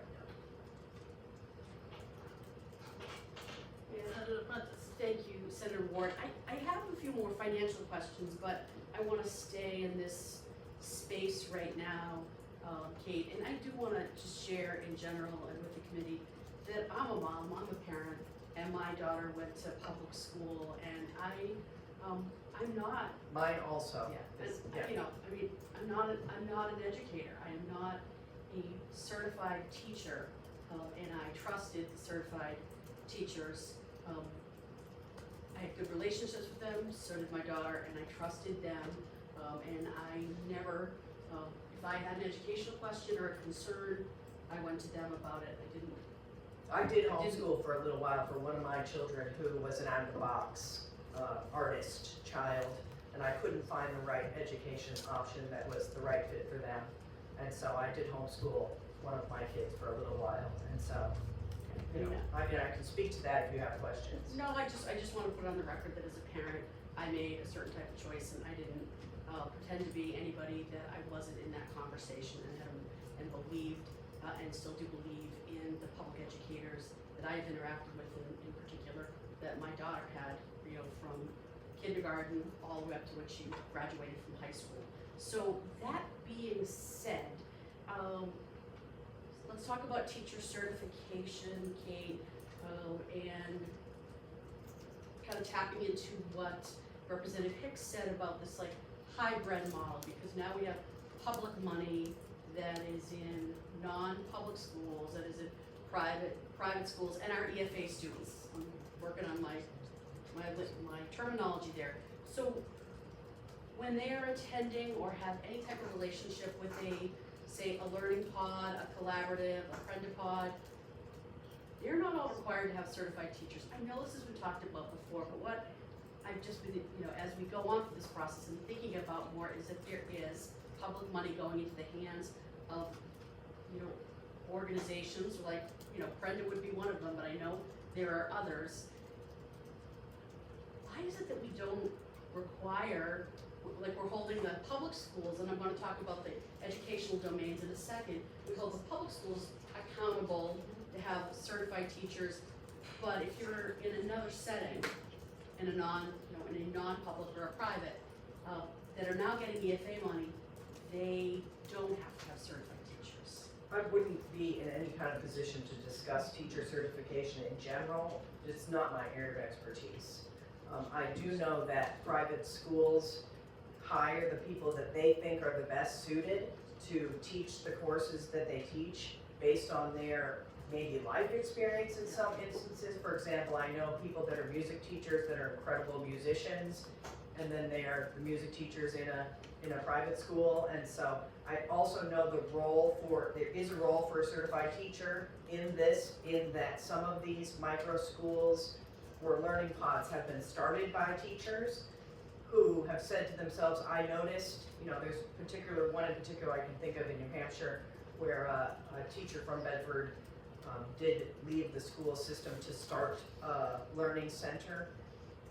Yeah, Senator Prentice. Thank you, Senator Ward. I have a few more financial questions, but I want to stay in this space right now, Kate. And I do want to just share in general and with the committee that I'm a mom, I'm a parent, and my daughter went to public school, and I'm not. Mine also. I'm not an educator. I am not a certified teacher, and I trusted the certified teachers. I had good relationships with them, so did my daughter, and I trusted them, and I never, if I had an educational question or a concern, I went to them about it. I did homeschool for a little while for one of my children who was an out-of-the-box artist child, and I couldn't find the right education option that was the right fit for them. And so I did homeschool one of my kids for a little while, and so, I can speak to that if you have questions. No, I just want to put on the record that as a parent, I made a certain type of choice, and I didn't pretend to be anybody that I wasn't in that conversation, and believed, and still do believe in the public educators that I've interacted with in particular, that my daughter had, from kindergarten all the way up to when she graduated from high school. So that being said, let's talk about teacher certification, Kate, and kind of tapping into what Representative Hicks said about this hybrid model, because now we have public money that is in non-public schools, that is in private schools, and our EFA students. I'm working on my terminology there. So when they are attending or have any type of relationship with say a learning pod, a collaborative, a friend-a-pod, they're not all required to have certified teachers. I know this has been talked about before, but what I've just been, as we go on through this process and thinking about more is that there is public money going into the hands of, organizations like, Prenda would be one of them, but I know there are others. Why is it that we don't require, we're holding the public schools, and I'm gonna talk about the educational domains in a second, we hold the public schools accountable to have certified teachers, but if you're in another setting, in a non-public or a private, that are now getting EFA money, they don't have to have certified teachers. I wouldn't be in any kind of position to discuss teacher certification in general. It's not my area of expertise. I do know that private schools hire the people that they think are the best suited to teach the courses that they teach based on their maybe life experience in some instances. For example, I know people that are music teachers that are incredible musicians, and then they are the music teachers in a private school. And so I also know there is a role for a certified teacher in this, in that some of these micro schools where learning pods have been started by teachers who have said to themselves, I noticed, there's one in particular I can think of in New Hampshire where a teacher from Bedford did leave the school system to start a learning center.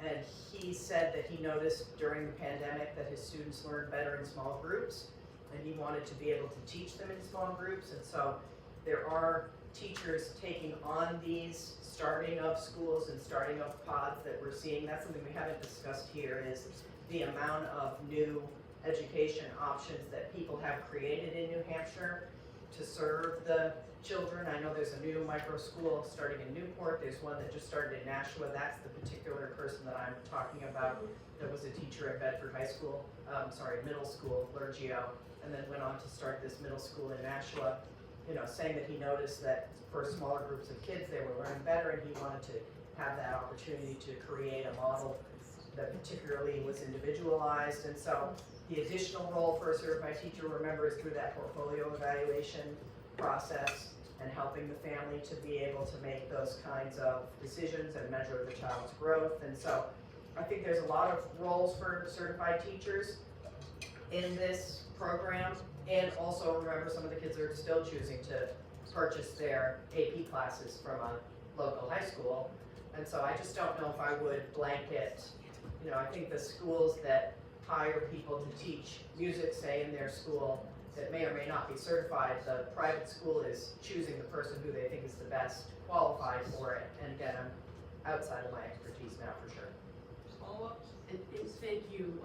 And he said that he noticed during the pandemic that his students learned better in small groups, and he wanted to be able to teach them in small groups. And so there are teachers taking on these starting of schools and starting of pods that we're seeing. That's something we haven't discussed here, is the amount of new education options that people have created in New Hampshire to serve the children. I know there's a new micro school starting in Newport. There's one that just started in Nashua. That's the particular person that I'm talking about, that was a teacher at Bedford middle school, Lurgio, and then went on to start this middle school in Nashua, saying that he noticed that for smaller groups of kids, they were learning better, and he wanted to have that opportunity to create a model that particularly was individualized. And so the additional role for a certified teacher, remember, is through that portfolio evaluation process and helping the family to be able to make those kinds of decisions and measure the child's growth. And so I think there's a lot of roles for certified teachers in this program. And also remember, some of the kids are still choosing to purchase their AP classes from a local high school. And so I just don't know if I would blanket, I think the schools that hire people to teach music, say, in their school, that may or may not be certified, the private school is choosing the person who they think is the best qualified for it. And again, I'm outside of my expertise now, for sure. Follow-ups? And thank you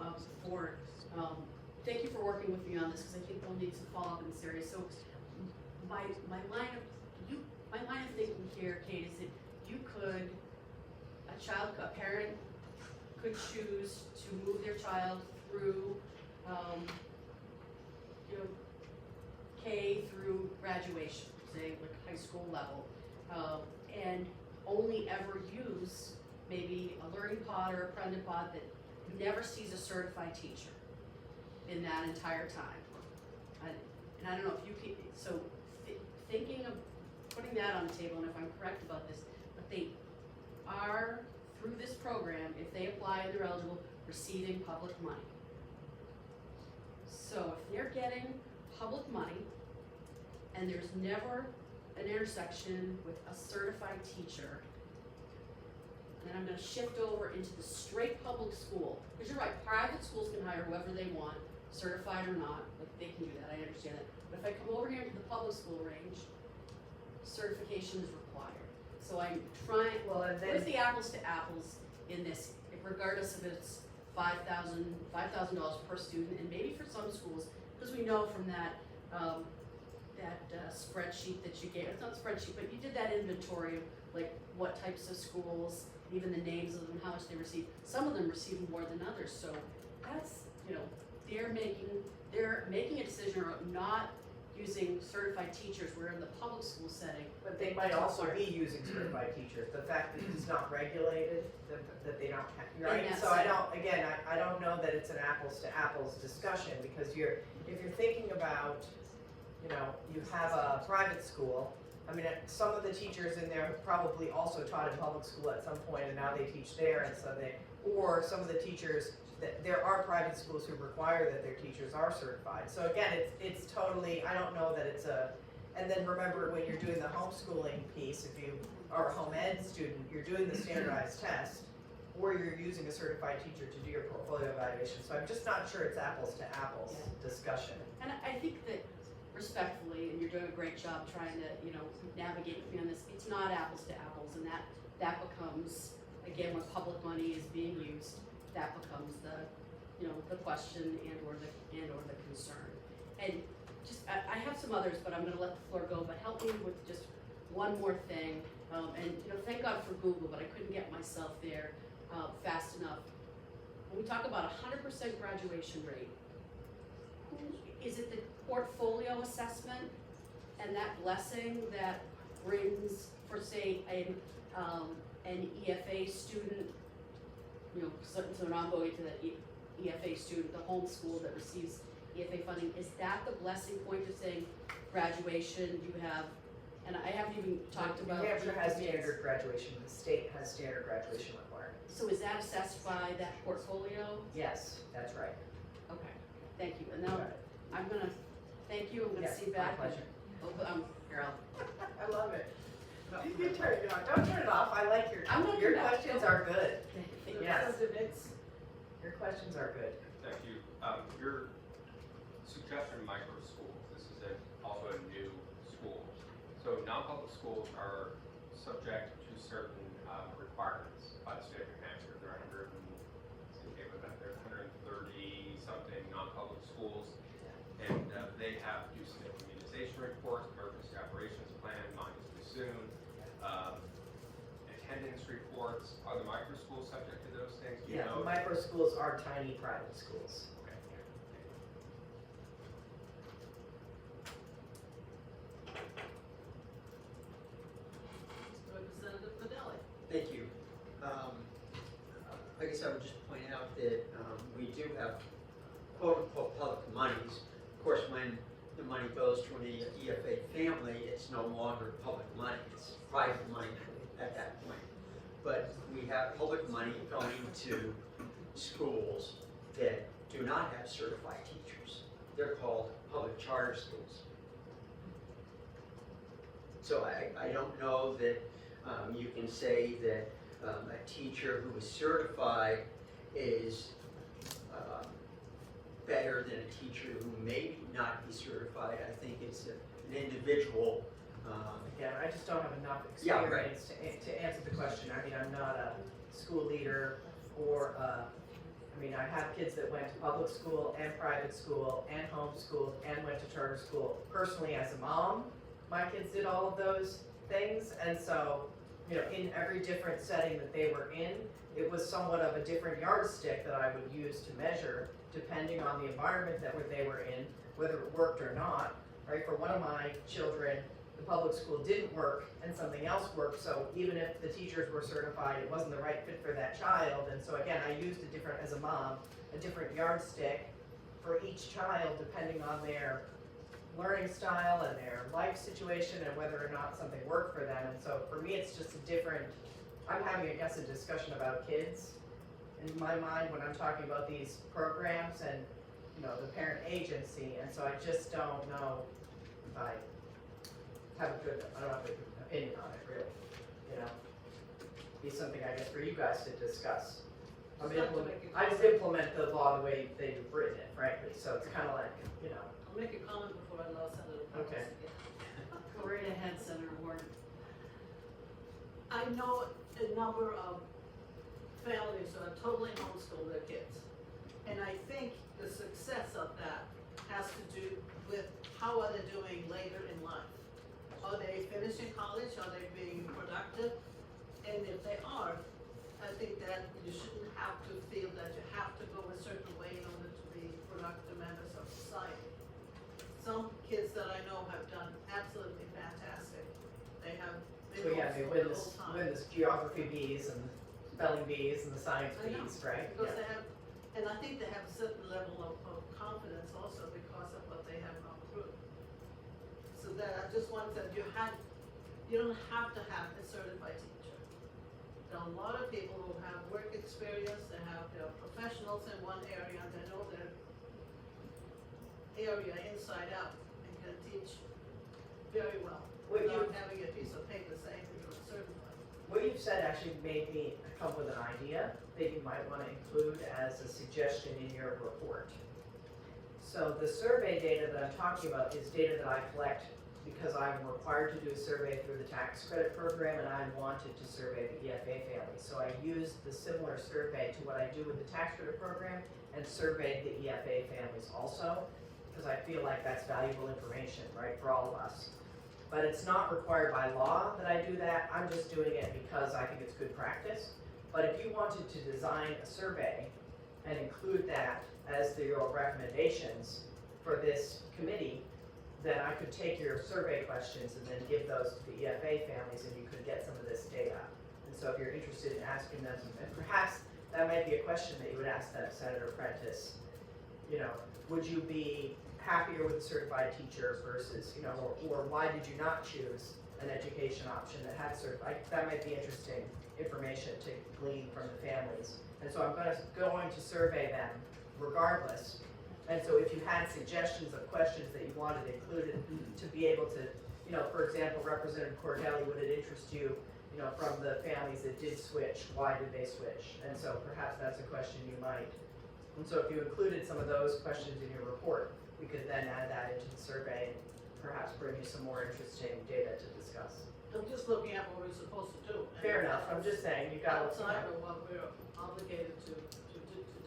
thank you for working with me on this, because I think we'll need to follow up in this area. So my line of thinking here, Kate, is that a parent could choose to move their child through, K through graduation, say like high school level, and only ever use maybe a learning pod or a Prenda pod that never sees a certified teacher in that entire time. And I don't know if you can, so thinking of putting that on the table, and if I'm correct about this, but they are, through this program, if they apply and they're eligible, receiving public money. So if they're getting public money and there's never an intersection with a certified teacher, then I'm gonna shift over into the straight public school. Because you're right, private schools can hire whoever they want, certified or not, like they can do that, I understand that. But if I come over here into the public school range, certification is required. So I'm trying, where's the apples to apples in this, regardless if it's $5,000 per student, and maybe for some schools, because we know from that spreadsheet that you gave, it's not a spreadsheet, but you did that inventory of like what types of schools, even the names of them, how much they receive. Some of them receive more than others, so that's, they're making a decision or not using certified teachers. We're in the public school setting. But they might also be using certified teachers. The fact that it's not regulated, that they don't have, right? So I don't know that it's an apples to apples discussion, because if you're thinking about, you have a private school, some of the teachers in there probably also taught in public school at some point, and now they teach there, and so or some of the teachers, there are private schools who require that their teachers are certified. So again, it's totally, I don't know that it's and then remember, when you're doing the homeschooling piece, if you are a home ed student, you're doing the standardized test, or you're using a certified teacher to do your portfolio evaluation. So I'm just not sure it's apples to apples discussion. And I think that, respectfully, and you're doing a great job trying to, navigate with me on this, it's not apples to apples, and that becomes, again, when public money is being used, that becomes the question and or the concern. And just, I have some others, but I'm gonna let the floor go, but help me with just one more thing. And thank God for Google, but I couldn't get myself there fast enough. When we talk about 100% graduation rate, is it the portfolio assessment and that blessing that brings, for say, an EFA student, so now I'm going to EFA student, the homeschool that receives EFA funding, is that the blessing point of saying graduation, you have, and I haven't even talked about. New Hampshire has the standard graduation, the state has standard graduation requirements. So is that assessed by that portfolio? Yes, that's right. Okay, thank you, and now, Got it. I'm gonna, thank you, I'm gonna Yes, see my back. pleasure. Carol. I love it. You turn it on, don't turn it off, I like I'm gonna your come back. questions are good. Yes. It's, Your questions are good. Thank you. Your suggestion micro schools, this is also a new school. So non-public schools are subject to certain requirements by the state of New Hampshire. There are 130 something non-public schools. And they have to do some immunization reports, emergency operations plan, mine is too soon. Attendance reports, are the micro schools subject to those things? Do you Yeah, know? micro schools are tiny private schools. Okay, yeah. Representative Fidelli. Thank you. I guess I would just point out that we do have quote-unquote public monies. Of course, when the money goes to an EFA family, it's no longer public money, it's private money at that point. But we have public money going to schools that do not have certified teachers. They're called public charter schools. So I don't know that you can say that a teacher who is certified is better than a teacher who may not be certified. I think it's an individual. Again, I just don't have enough Yeah, right. experience to answer the question. I mean, I'm not a school leader or, I mean, I have kids that went to public school and private school and homeschooled and went to charter school. Personally, as a mom, my kids did all of those things, and so, you know, in every different setting that they were in, it was somewhat of a different yardstick that I would use to measure, depending on the environment that they were in, whether it worked or not, right? For one of my children, the public school didn't work and something else worked, so even if the teachers were certified, it wasn't the right fit for that child, and so again, I used a different, as a mom, a different yardstick for each child, depending on their learning style and their life situation and whether or not something worked for them. And so for me, it's just a different, I'm having, I guess, a discussion about kids in my mind when I'm talking about these programs and, you know, the parent agency. And so I just don't know if I have a good, I don't have a good opinion on it, really, you know? Be something, I guess, for you guys to discuss. I mean, I just implement the law the way they've written it, frankly, so it's kind of like, you know. I'll make a comment before I allow Senator Flores Okay. again. Go right ahead, Senator Warren. I know a number of families who are totally homeschool their kids. And I think the success of that has to do with how are they doing later in life. Are they finishing college? Are they being productive? And if they are, I think that you shouldn't have to feel that you have to go a certain way in order to be productive members of society. Some kids that I know have done absolutely fantastic. They have been So yeah, they homeschooled win the this, whole time. win this geography bees and spelling bees and the science I know, bees, right? Because Yeah. they have, and I think they have a certain level of confidence also because of what they have gone through. So that I just wanted to, you don't have to have a certified teacher. There are a lot of people who have work experience, they're professionals in one area, and they know their area inside out and can teach very well. What Without you- having a piece of paper saying that you're certified. What you've said actually made me come up with an idea that you might want to include as a suggestion in your report. So the survey data that I'm talking about is data that I collect because I'm required to do a survey through the tax credit program and I wanted to survey the EFA families. So I used the similar survey to what I do with the tax credit program and surveyed the EFA families also, because I feel like that's valuable information, right, for all of us. But it's not required by law that I do that, I'm just doing it because I think it's good practice. But if you wanted to design a survey and include that as your recommendations for this committee, then I could take your survey questions and then give those to the EFA families and you could get some of this data. And so if you're interested in asking them, and perhaps that might be a question that you would ask that Senator Prentice. You know, would you be happier with a certified teacher versus, you know, or why did you not choose an education option that had certified? That might be interesting information to glean from the families. And so I'm going to survey them regardless. And so if you had suggestions of questions that you wanted included to be able to, you know, for example, Representative Cordelli, would it interest you, you know, from the families that did switch, why did they switch? And so perhaps that's a question you might. And so if you included some of those questions in your report, we could then add that into the survey and perhaps bring you some more interesting data to discuss. I'm just looking at what we're supposed to do. and Fair enough, I'm just saying, you got to. Outside of what we're obligated to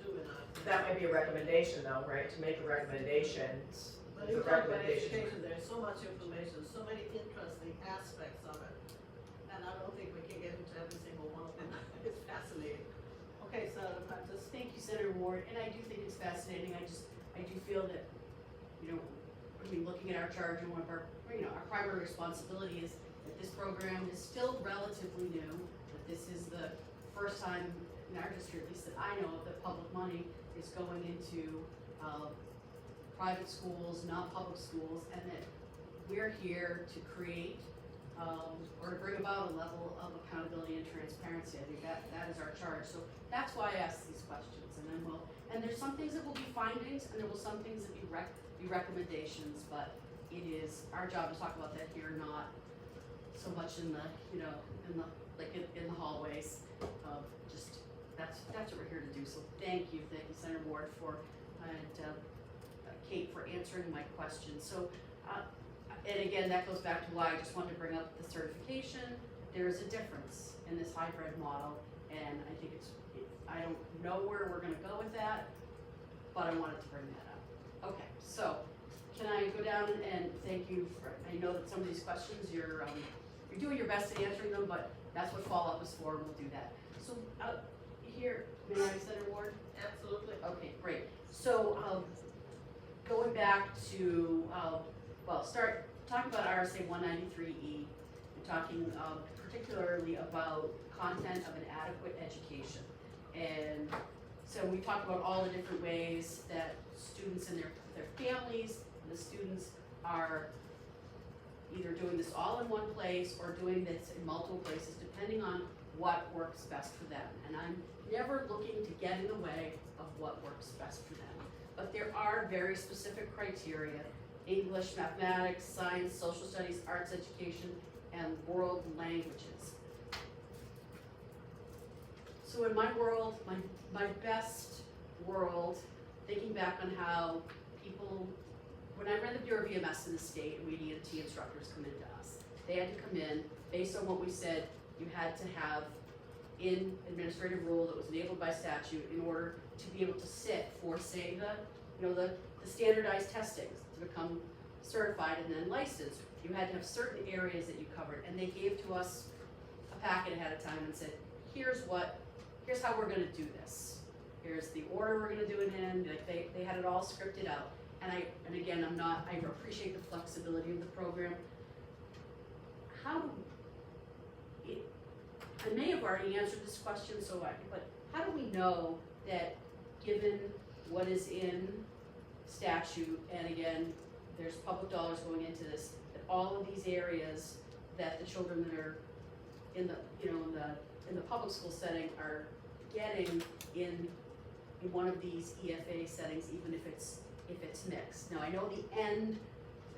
do in our. That might be a recommendation though, right, to make a recommendation, But the you talk about recommendation. education, there's so much information, so many interesting aspects of it. And I don't think we can get into every single one of them. It's fascinating. Okay, so Prentice. Thank you, Senator Ward, and I do think it's fascinating, I do feel that, you know, I mean, looking at our charge and one of our, you know, our primary responsibility is that this program is still relatively new, that this is the first time in our history, at least that I know of, that public money is going into, private schools, non-public schools, and that we're here to create, or to bring about a level of accountability and transparency. I think that is our charge. So that's why I asked these questions, and then and there's some things that will be findings, and there will some things that be recommendations, but it is our job to talk about that here, not so much in the, you know, in the hallways of just, that's what we're here to do. So thank you, Senator Ward, and Kate, for answering my questions. So, and again, that goes back to why I just wanted to bring up the certification. There is a difference in this hybrid model, and I think I don't know where we're gonna go with that, but I wanted to bring that up. Okay, so can I go down and thank you for, I know that some of these questions you're doing your best at answering them, but that's what follow-up is for, and we'll do that. So, here, may I, Senator Ward? Absolutely. Okay, great. So, going back to, start talking about RSA 193E, and talking particularly about content of an adequate education. And so we talked about all the different ways that students and their families, and the students are either doing this all in one place or doing this in multiple places, depending on what works best for them. And I'm never looking to get in the way of what works best for them. But there are very specific criteria: English, mathematics, science, social studies, arts education, and world languages. So in my world, my best world, thinking back on how people, when I ran the Bureau of EMS in the state, and we had EMT instructors come into us, they had to come in based on what we said you had to have in administrative rule that was enabled by statute in order to be able to sit for, say, the standardized testings to become certified and then licensed. You had to have certain areas that you covered, and they gave to us a packet ahead of time and said, here's how we're gonna do this. Here's the order we're gonna do it in. Like they had it all scripted out. And again, I appreciate the flexibility of the program. I may have already answered this question, but how do we know that, given what is in statute, and again, there's public dollars going into this, that all of these areas that the children that are in the public school setting are getting in one of these EFA settings, even if it's mixed. Now, I know the end,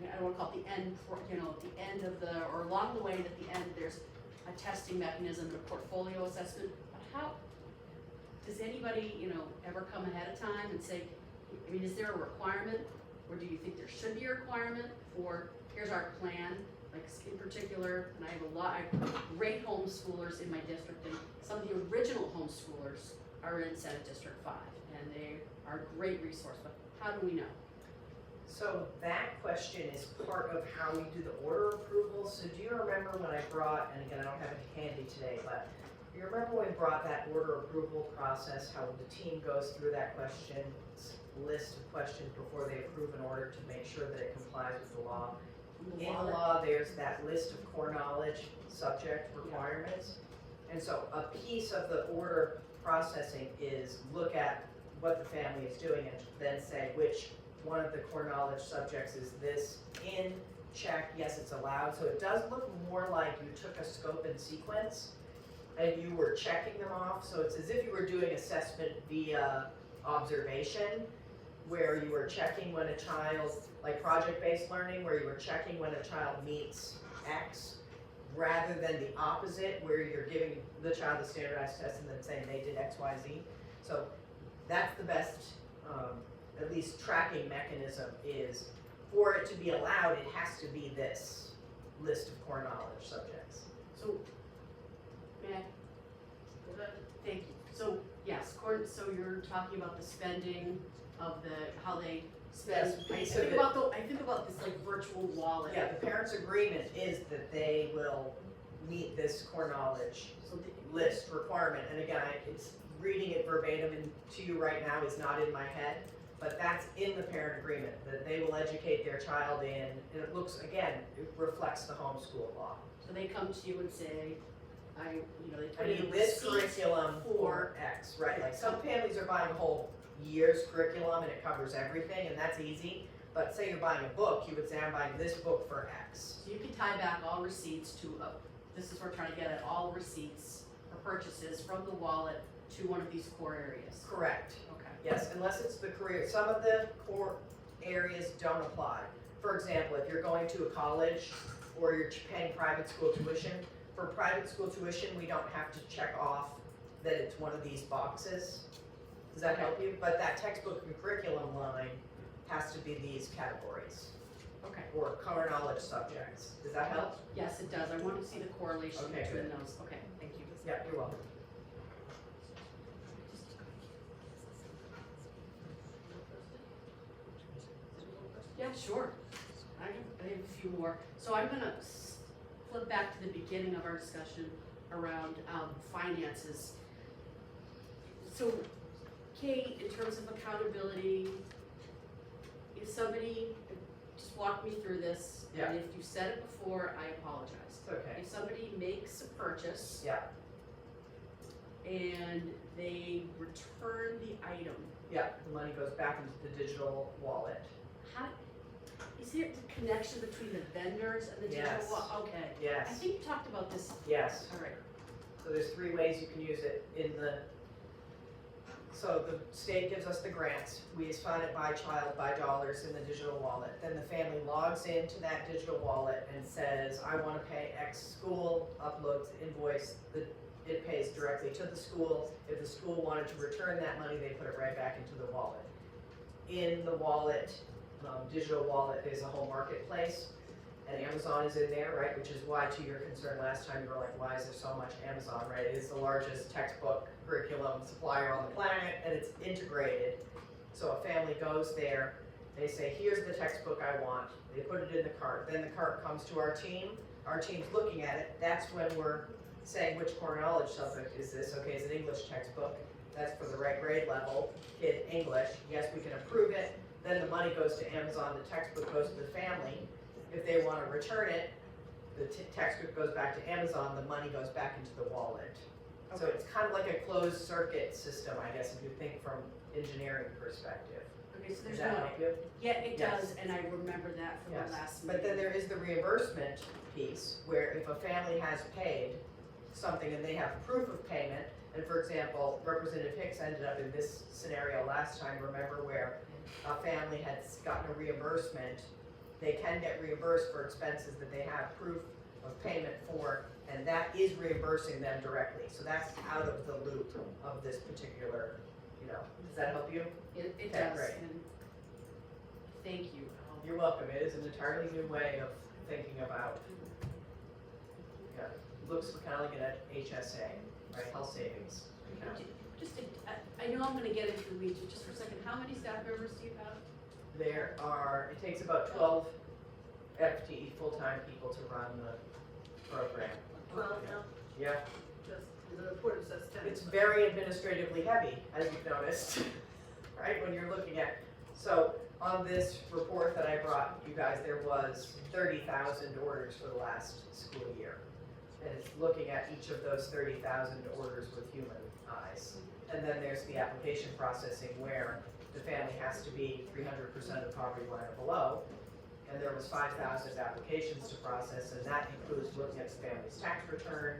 I don't want to call it the end, the end of or along the way at the end, there's a testing mechanism and a portfolio assessment. But how, does anybody, ever come ahead of time and say, is there a requirement, or do you think there should be a requirement for, here's our plan? Like in particular, and I have great homeschoolers in my district, and some of the original homeschoolers are in Senate District 5, and they are a great resource, but how do we know? So that question is part of how we do the order approval. So do you remember when I brought, and again, I don't have it handy today, but you remember when we brought that order approval process, how the team goes through that list of questions before they approve an order to make sure that it complies with the law? In the law, there's that list of core knowledge subject requirements. And so a piece of the order processing is look at what the family is doing and then say which one of the core knowledge subjects is this in, check, yes, it's allowed. So it does look more like you took a scope and sequence and you were checking them off. So it's as if you were doing assessment via observation, where you were checking when a child, like project-based learning, where you were checking when a child meets X, rather than the opposite, where you're giving the child a standardized test and then saying they did X, Y, Z. So that's the best, at least tracking mechanism is, for it to be allowed, it has to be this list of core knowledge subjects. So, may I? Thank you. So, yes, so you're talking about the spending of how they spend. Yes, I piece of think it. I think about this like virtual wallet. Yeah, the parents' agreement is that they will meet this core knowledge So list requirement, and again, it's reading it verbatim to you right now is not in my head, but that's in the parent agreement, that they will educate their child in, and it looks, again, it reflects the homeschool law. So they come to you and say, they put I in a need this receipt curriculum for X, right? Like some families are buying a whole year's curriculum and it covers everything, and that's easy. But say you're buying a book, you would say, I'm buying this book for X. So you can tie back all receipts to, this is what we're trying to get at, all receipts or purchases from the wallet to one of these core areas. Correct. Okay. Yes, unless it's the career. Some of the core areas don't apply. For example, if you're going to a college or you're paying private school tuition, for private school tuition, we don't have to check off that it's one of these boxes. Does that help you? But that textbook and curriculum line has to be these categories Okay. or core knowledge subjects. Does that help? Yes, it does. I want to see the correlation Okay, between good. those. Okay, thank you. Yeah, you're welcome. Yeah, sure. I have a few more. So I'm gonna flip back to the beginning of our discussion around finances. So, Kate, in terms of accountability, if somebody, just walk me through this. Yeah. And if you said it before, I apologize. It's okay. If somebody makes a purchase Yeah, and they return the item, yeah, the money goes back into the digital wallet. how, is there a connection between the vendors and the digital Yes. Okay. I Yes, think you talked about this. yes. All right. So there's 3 ways you can use it in the, so the state gives us the grants. We assign it by child, by dollars in the digital wallet. Then the family logs into that digital wallet and says, I wanna pay X school, uploads the invoice, it pays directly to the school. If the school wanted to return that money, they put it right back into the wallet. In the wallet, digital wallet, there's a whole marketplace, and Amazon is in there, right? Which is why, to your concern last time, you were like, why is there so much Amazon, right? It is the largest textbook curriculum supplier on the planet, and it's integrated. So a family goes there, they say, here's the textbook I want, they put it in the cart, then the cart comes to our team's looking at it, that's when we're saying which core knowledge subject is this, okay, it's an English textbook, that's for the right grade level, kid English, yes, we can approve it, then the money goes to Amazon, the textbook goes to the family. If they want to return it, the textbook goes back to Amazon, the money goes back into the wallet. So it's kind of like a closed circuit system, I guess, if you think from engineering perspective. Okay, so Does there's that no, help you? yeah, it Yes. does, and I remember that from Yes. the last meeting. But then there is the reimbursement piece, where if a family has paid something and they have proof of payment, and for example, Representative Hicks ended up in this scenario last time, remember, where a family had gotten a reimbursement, they can get reimbursed for expenses that they have proof of payment for, and that is reimbursing them directly. So that's out of the loop of this particular, does that help you? It Okay, does, great. and thank you. You're welcome. It is an entirely new way of thinking about, looks kind of like an HSA, right, health savings account. Just, I know I'm gonna get into the weeds, but just for a second, how many staff members do you have? There are, it takes about 12 FTE full-time people to run the program. 12 now, Yeah, just, the report says 10. it's very administratively heavy, as you've noticed, right, when you're looking at, so on this report that I brought you guys, there was 30,000 orders for the last school year. And it's looking at each of those 30,000 orders with human eyes. And then there's the application processing where the family has to be 300% of poverty line or below. And there was 5,000 applications to process, and that includes looking at the family's tax return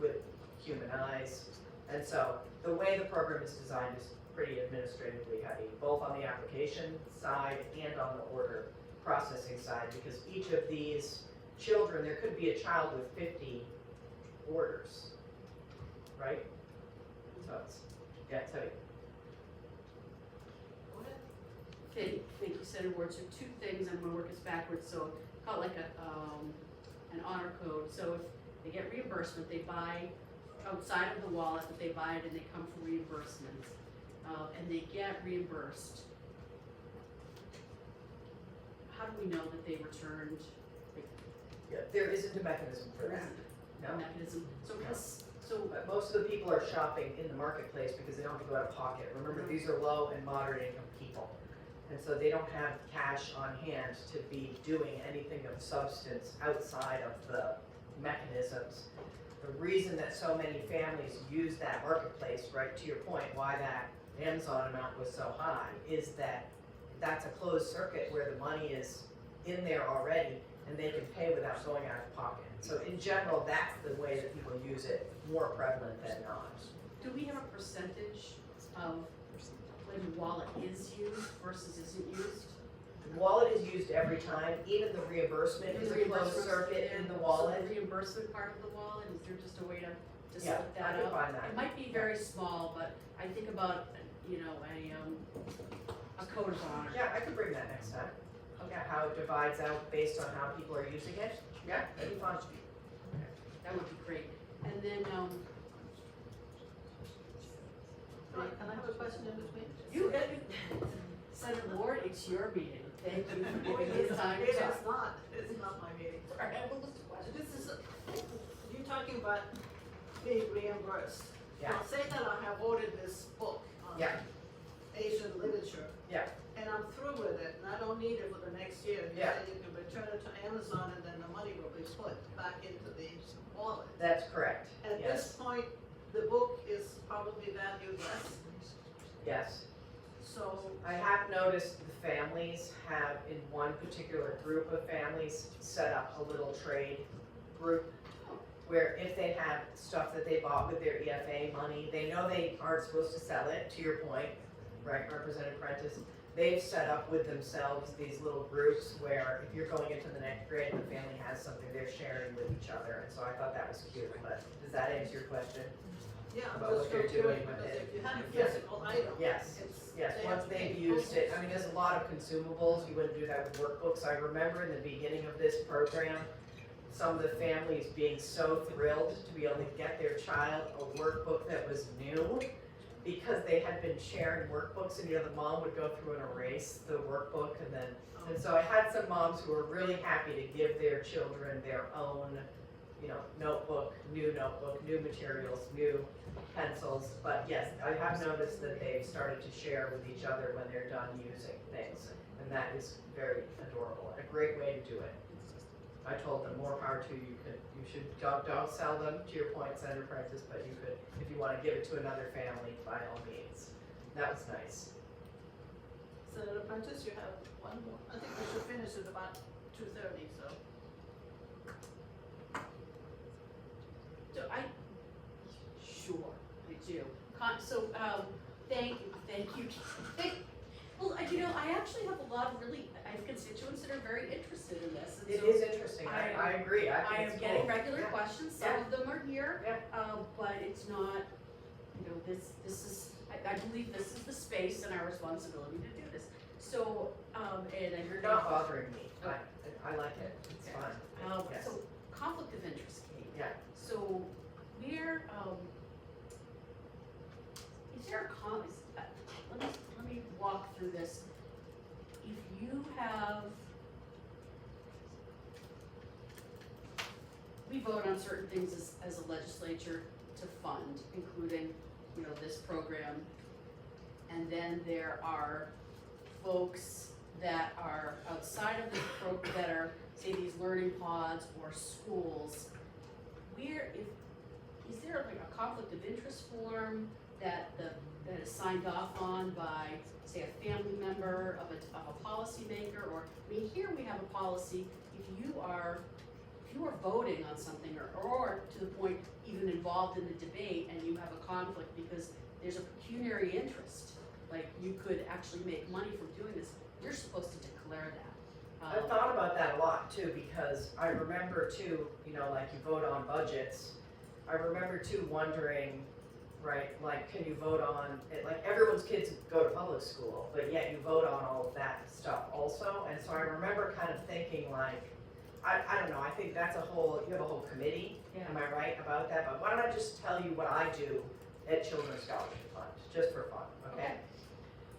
with human eyes. And so the way the program is designed is pretty administratively heavy, both on the application side and on the order processing side, because each of these children, there could be a child with 50 orders, right? So it's, yeah, it's heavy. Go ahead. Thank you, Senator Ward. So two things, I'm gonna work this backwards, so call it like an honor code. So if they get reimbursement, they buy outside of the wallet, but they buy it and they come for reimbursement, and they get reimbursed. How do we know that they returned, like, Yeah, there isn't a mechanism for that. a No. mechanism? So, But most of the people are shopping in the marketplace because they don't have to go out of pocket. Remember, these are low and moderate income people. And so they don't have cash on hand to be doing anything of substance outside of the mechanisms. The reason that so many families use that marketplace, right, to your point, why that Amazon amount was so high, is that that's a closed circuit where the money is in there already and they can pay without going out of pocket. So in general, that's the way that people use it, more prevalent than not. do we have a percentage of when wallet is used versus isn't used? The wallet is used every time, even the reimbursement is a closed Reimbursement's circuit there. in the So wallet. the reimbursement part of the wallet, is there just a way to Yeah, split I that can up? find that. It might be very small, but I think about, you know, a code of honor. Yeah, I could bring that next time. Okay, Yeah, how it divides out based on how people are using it. Yeah, that'd be fun. that would be great. And then, Right, can I have a question in between? you, Senator Ward, it's your meeting. Thank you for giving me the time It to is talk. not my meeting. All right, well, let's watch it. This is, you're talking about being reimbursed. Yeah. Now, say that I have ordered this book on Yeah. Asian literature. Yeah. And I'm through with it, and I don't need it for the next year. You Yeah. say you can return it to Amazon, and then the money will be put back into the wallet. That's correct. At Yes. this point, the book is probably valued less, Yes. so. I have noticed the families have, in one particular group of families, set up a little trade group where if they have stuff that they bought with their EFA money, they know they aren't supposed to sell it, to your point, right, Representative Prentice? They've set up with themselves these little groups where if you're going into the next grade and the family has something, they're sharing with each other, and so I thought that was cute, but does that answer your question? Yeah, I'm About just what they're confused, doing because with it. if you have a Yeah. physical item, Yes. it's. Yes, they once have to they've pay used it, I postage. mean, there's a lot of consumables, you wouldn't do that with workbooks. I remember in the beginning of this program, some of the families being so thrilled to be able to get their child a workbook that was new, because they had been sharing workbooks, and you know, the mom would go through and erase the workbook, and so I had some moms who were really happy to give their children their own, you know, notebook, new materials, new pencils. But yes, I have noticed that they've started to share with each other when they're done using things, and that is very adorable, and a great way to do it. I told them more power to you, you should, don't sell them, to your point, Senator Prentice, but you could, if you wanna give it to another family, by all means. That was nice. Senator Prentice, you have one more, I think we should finish at about 2:30, so. Sure, I do. Thank you. Well, you know, I actually have a lot of I have constituents that are very interested in this. And It so is interesting, I agree, I I think am it's getting cool. regular Yeah. questions, some Yeah. of them are here. Yeah. But it's not, you know, this is, I believe this is the space and our responsibility to do this. So, and I You're heard. not bothering me, Oh. I like it, it's Okay. fine. Yes. So conflict of interest, Kate. Yeah. So where, is there a let me walk through this. If you have, we vote on certain things as a legislature to fund, including, you know, this program. And then there are folks that are outside of this program, that are, say, these learning pods or schools. is there like a conflict of interest form that is signed off on by, say, a family member of a policymaker, or, I mean, here we have a policy, if you are voting on something, or to the point even involved in the debate, and you have a conflict because there's a pecuniary interest, like you could actually make money from doing this, you're supposed to declare that. I've thought about that a lot too, because I remember too, you know, like you vote on budgets. I remember too wondering, right, like, can you vote on, like, everyone's kids go to public school, but yet you vote on all of that stuff also. And so I remember kind of thinking like, I don't know, I think that's you have a whole committee, Yeah. am I right about that? But why don't I just tell you what I do at Children's Scholarship Fund, just for fun, okay?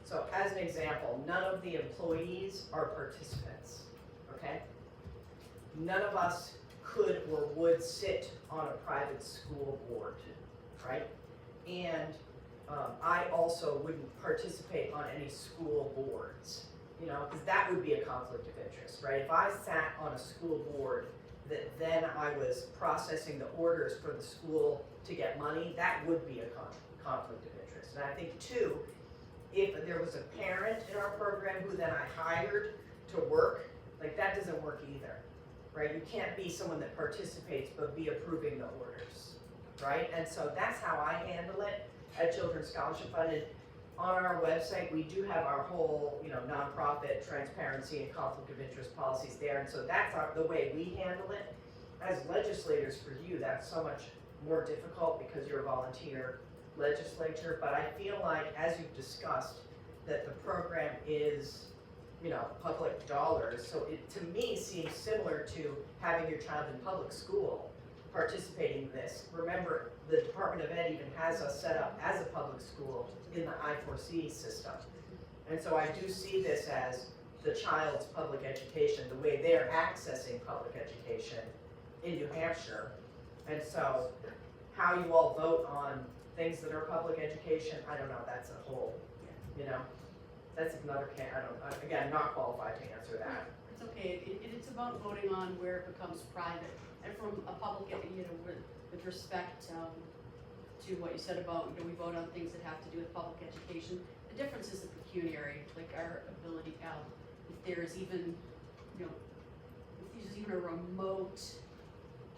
So as an example, none of the employees are participants, okay? None of us could or would sit on a private school board, right? And I also wouldn't participate on any school boards, you know, because that would be a conflict of interest, right? If I sat on a school board that then I was processing the orders for the school to get money, that would be a conflict of interest. And I think too, if there was a parent in our program who then I hired to work, like that doesn't work either, right? You can't be someone that participates but be approving the orders, right? And so that's how I handle it at Children's Scholarship Fund. And on our website, we do have our whole, you know, nonprofit transparency and conflict of interest policies there. And so that's the way we handle it. As legislators, for you, that's so much more difficult because you're a volunteer legislature. But I feel like, as you've discussed, that the program is, you know, public dollars. So it, to me, seems similar to having your child in public school participating in this. Remember, the Department of Ed even has us set up as a public school in the I4C system. And so I do see this as the child's public education, the way they're accessing public education in New Hampshire. And so how you all vote on things that are public education, I don't know, that's a whole, you know, that's another again, not qualified to answer that. It's okay, it's about voting on where it becomes private, and from a public, you know, with respect to what you said about, you know, we vote on things that have to do with public education. The difference is the pecuniary, like our ability, if there is even, you know, if there's even a remote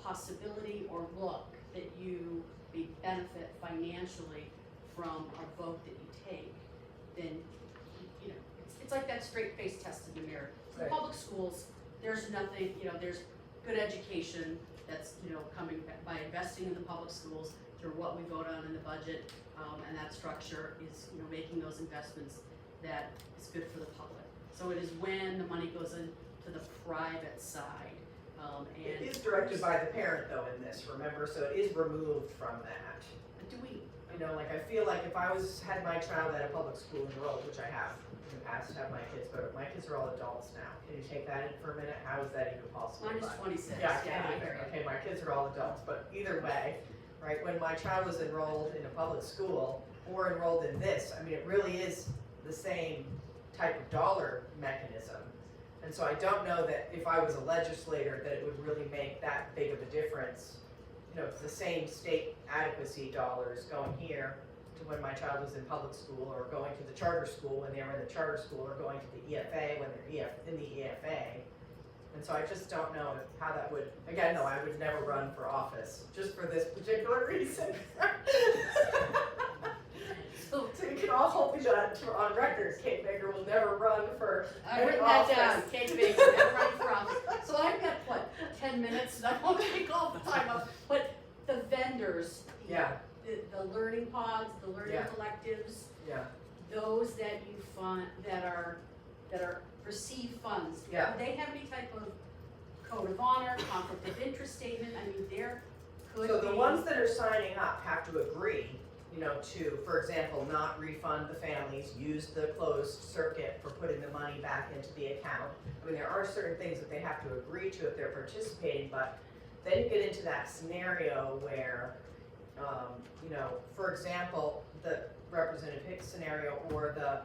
possibility or look that you may benefit financially from a vote that you take, then, you know, it's like that straight face test in the mirror. For Right. public schools, there's nothing, you know, there's good education that's, you know, coming by investing in the public schools through what we vote on in the budget, and that structure is, you know, making those investments that is good for the public. So it is when the money goes into the private side, and. It is directed by the parent though in this, remember, so it is removed from that. Do we, You know, like I feel like if I had my child at a public school enrolled, which I have in the past, have my kids, but my kids are all adults now. Can you take that in for a minute? How is that even possible? mine is 26, Yeah, I yeah, can't I even. hear you. Okay, my kids are all adults, but either way, right, when my child was enrolled in a public school or enrolled in this, I mean, it really is the same type of dollar mechanism. And so I don't know that if I was a legislator that it would really make that big of a difference. You know, it's the same state adequacy dollars going here to when my child was in public school, or going to the charter school when they were in the charter school, or going to the EFA when they're in the EFA. And so I just don't know how that would, again, no, I would never run for office, just for this particular reason. So you can all hold me on record, Kate Baker will never run for I've any written that office. down, Kate Baker, never run for office. So I've got, what, 10 minutes, and I won't take all the time up, but the vendors, Yeah, the learning pods, the learning Yeah. collectives, yeah, those that you fund, that are receive funds. Yeah. Do they have any type of code of honor, conflict of interest statement? I mean, there could be. so the ones that are signing up have to agree, you know, to, for example, not refund the families, use the closed circuit for putting the money back into the account. I mean, there are certain things that they have to agree to if they're participating, but then you get into that scenario where, you know, for example, the Representative Hicks scenario, or the,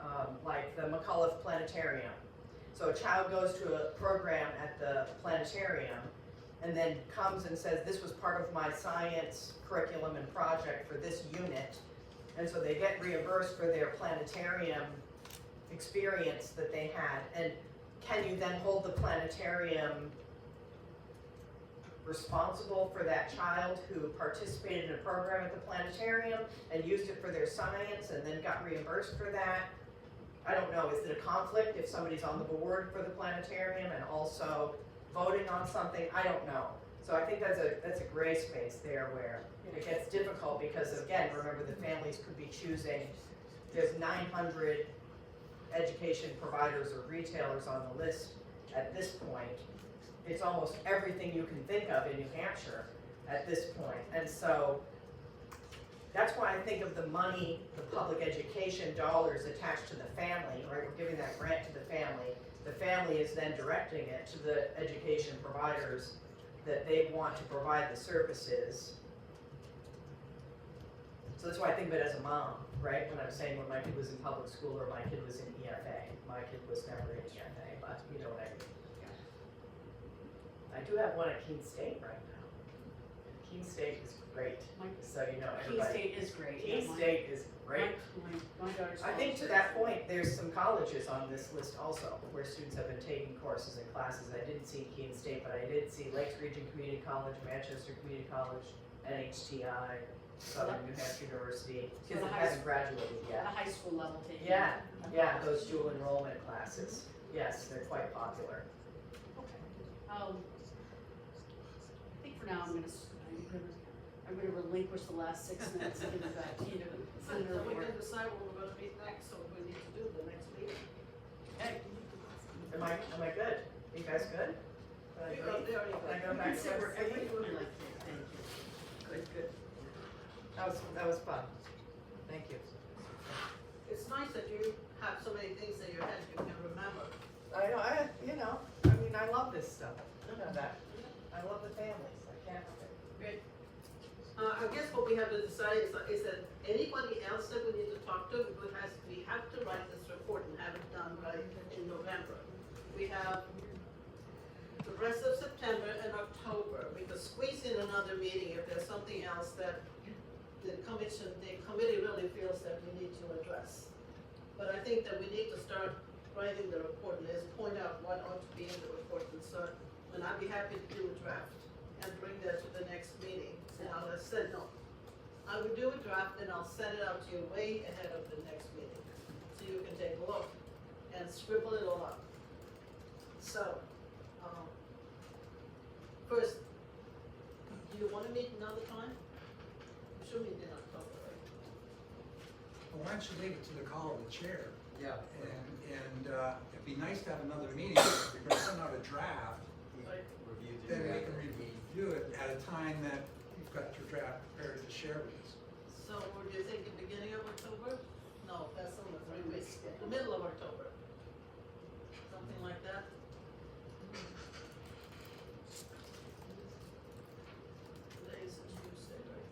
like the McCullough Planetarium. So a child goes to a program at the planetarium, and then comes and says, this was part of my science curriculum and project for this unit. And so they get reimbursed for their planetarium experience that they had. And can you then hold the planetarium responsible for that child who participated in a program at the planetarium and used it for their science and then got reimbursed for that? I don't know, is it a conflict if somebody's on the board for the planetarium and also voting on something? I don't know. So I think that's a gray space there where it gets difficult because, again, remember the families could be choosing, there's 900 education providers or retailers on the list at this point. It's almost everything you can think of in New Hampshire at this point. And so that's why I think of the money, the public education dollars attached to the family, right? We're giving that grant to the family. The family is then directing it to the education providers that they want to provide the services. So that's why I think of it as a mom, right? When I'm saying when my kid was in public school or my kid was in EFA. My kid was never in EFA, but you know what I mean. I do have one at Keene State right now. Keene State is great, so you know Keene everybody. State is great. Keene Yeah, State is great. My daughter's. I think to that point, there's some colleges on this list also, where students have been taking courses and classes. I didn't see Keene State, but I did see Lakes Region Community College, Manchester Community College, NHTI, Southern New Hampshire University, kids that haven't graduated At yet. the high school level taking. Yeah, yeah, those dual enrollment classes, yes, they're quite popular. Okay. I think for now, I'm gonna relinquish the last 6 minutes and give it back to you. So then we can decide when we're gonna meet next, so we need to do the next meeting. Hey, am I good? You guys good? Can I go- They already- can I go back to Except my for every seat? one like this, thank you. Good. That was fun. Thank you. It's nice that you have so many things in your head you can remember. I mean, I love this stuff. You know that. I love the families. I can't help it. I guess what we have to decide is that anybody else that we need to talk to, we have to write this report and have it done by in November. We have the rest of September and October. We could squeeze in another meeting if there's something else that the committee really feels that we need to address. But I think that we need to start writing the report and just point out what ought to be in the report and so, and I'd be happy to do a draft and bring that to the next meeting. And I'll send, no, I would do a draft and I'll send it out to you way ahead of the next meeting. So you can take a look and scribble it all up. So, first, do you wanna meet another time? We should meet in October, right? Well, why don't you leave it to the call of the chair? Yeah. And it'd be nice to have another meeting, if we're gonna send out a draft, Right. Review the then we draft. can review it at a time that you've got your draft prepared to share with us. So, would you think the beginning of October? No, that's only 3 weeks, the middle of October. Something like that? Today is a Tuesday, right?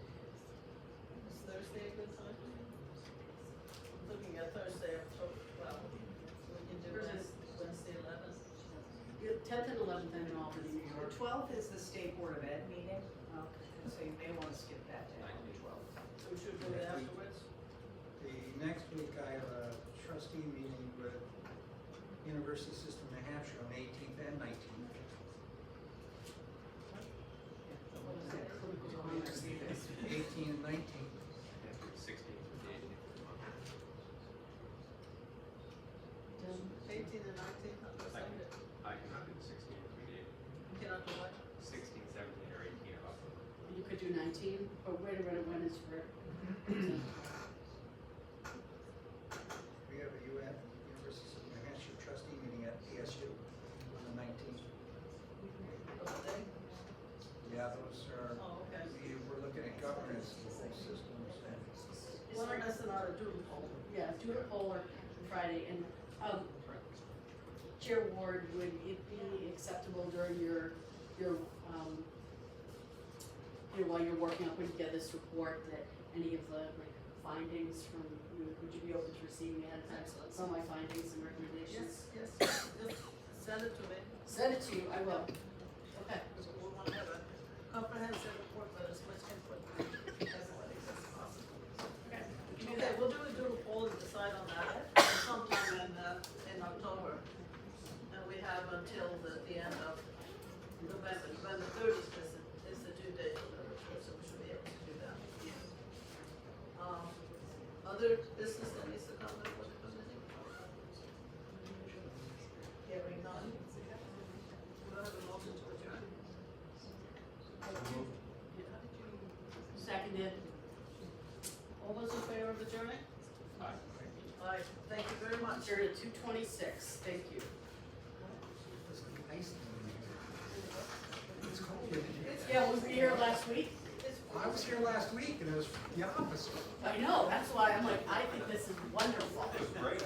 Is Thursday a good time? I'm looking at Thursday, October 12th. We can do Wednesday 11th. 10th and 11th I'm in Albany, New The York. 12th is the State Board of Ed meeting, Okay. so you may want to skip that day on the 12th. So we should do it afterwards? The next week, I have a trustee meeting with University System New Hampshire on the 18th and 19th. What is that? Clinical diplomacy. 18th and 19th. 16th to the 18th of the month. 18th and 19th, on the Sunday. I cannot do the 16th, we did Cannot do what? 16th, 17th, or 18th of October. You could do 19, but wait a minute, when is for? We have a University System New Hampshire trustee meeting at PSU on the 19th. Of the day? Yeah, those are, Oh, okay. we're looking at governance systems and Well, that's not a doodle poll. Yeah, do it poll or Friday, and, Chair Ward, would it be acceptable during your, while you're working on putting together this report, that any of the, like, findings from, would you be open to receiving ahead of time, some of my findings and recommendations? Yes, just send it to me, Send it to you, I will. Okay. because we want to have a comprehensive report with as much input as possible. Okay, we'll do a doodle poll and decide on that sometime in October. And we have until the end of November, November 30th is the due date for the report, so we should be able to do that. Other business that needs to come before the committee? Hearing none. Do I have a motion to adjourn? Seconded. All those in favor of adjourning? Aye. Aye, thank you very much. Adjourned at 2:26, thank you. It's cold. Yeah, was we here last week? I was here last week and it was the opposite. I know, that's why I'm like, I think this is wonderful. It was great.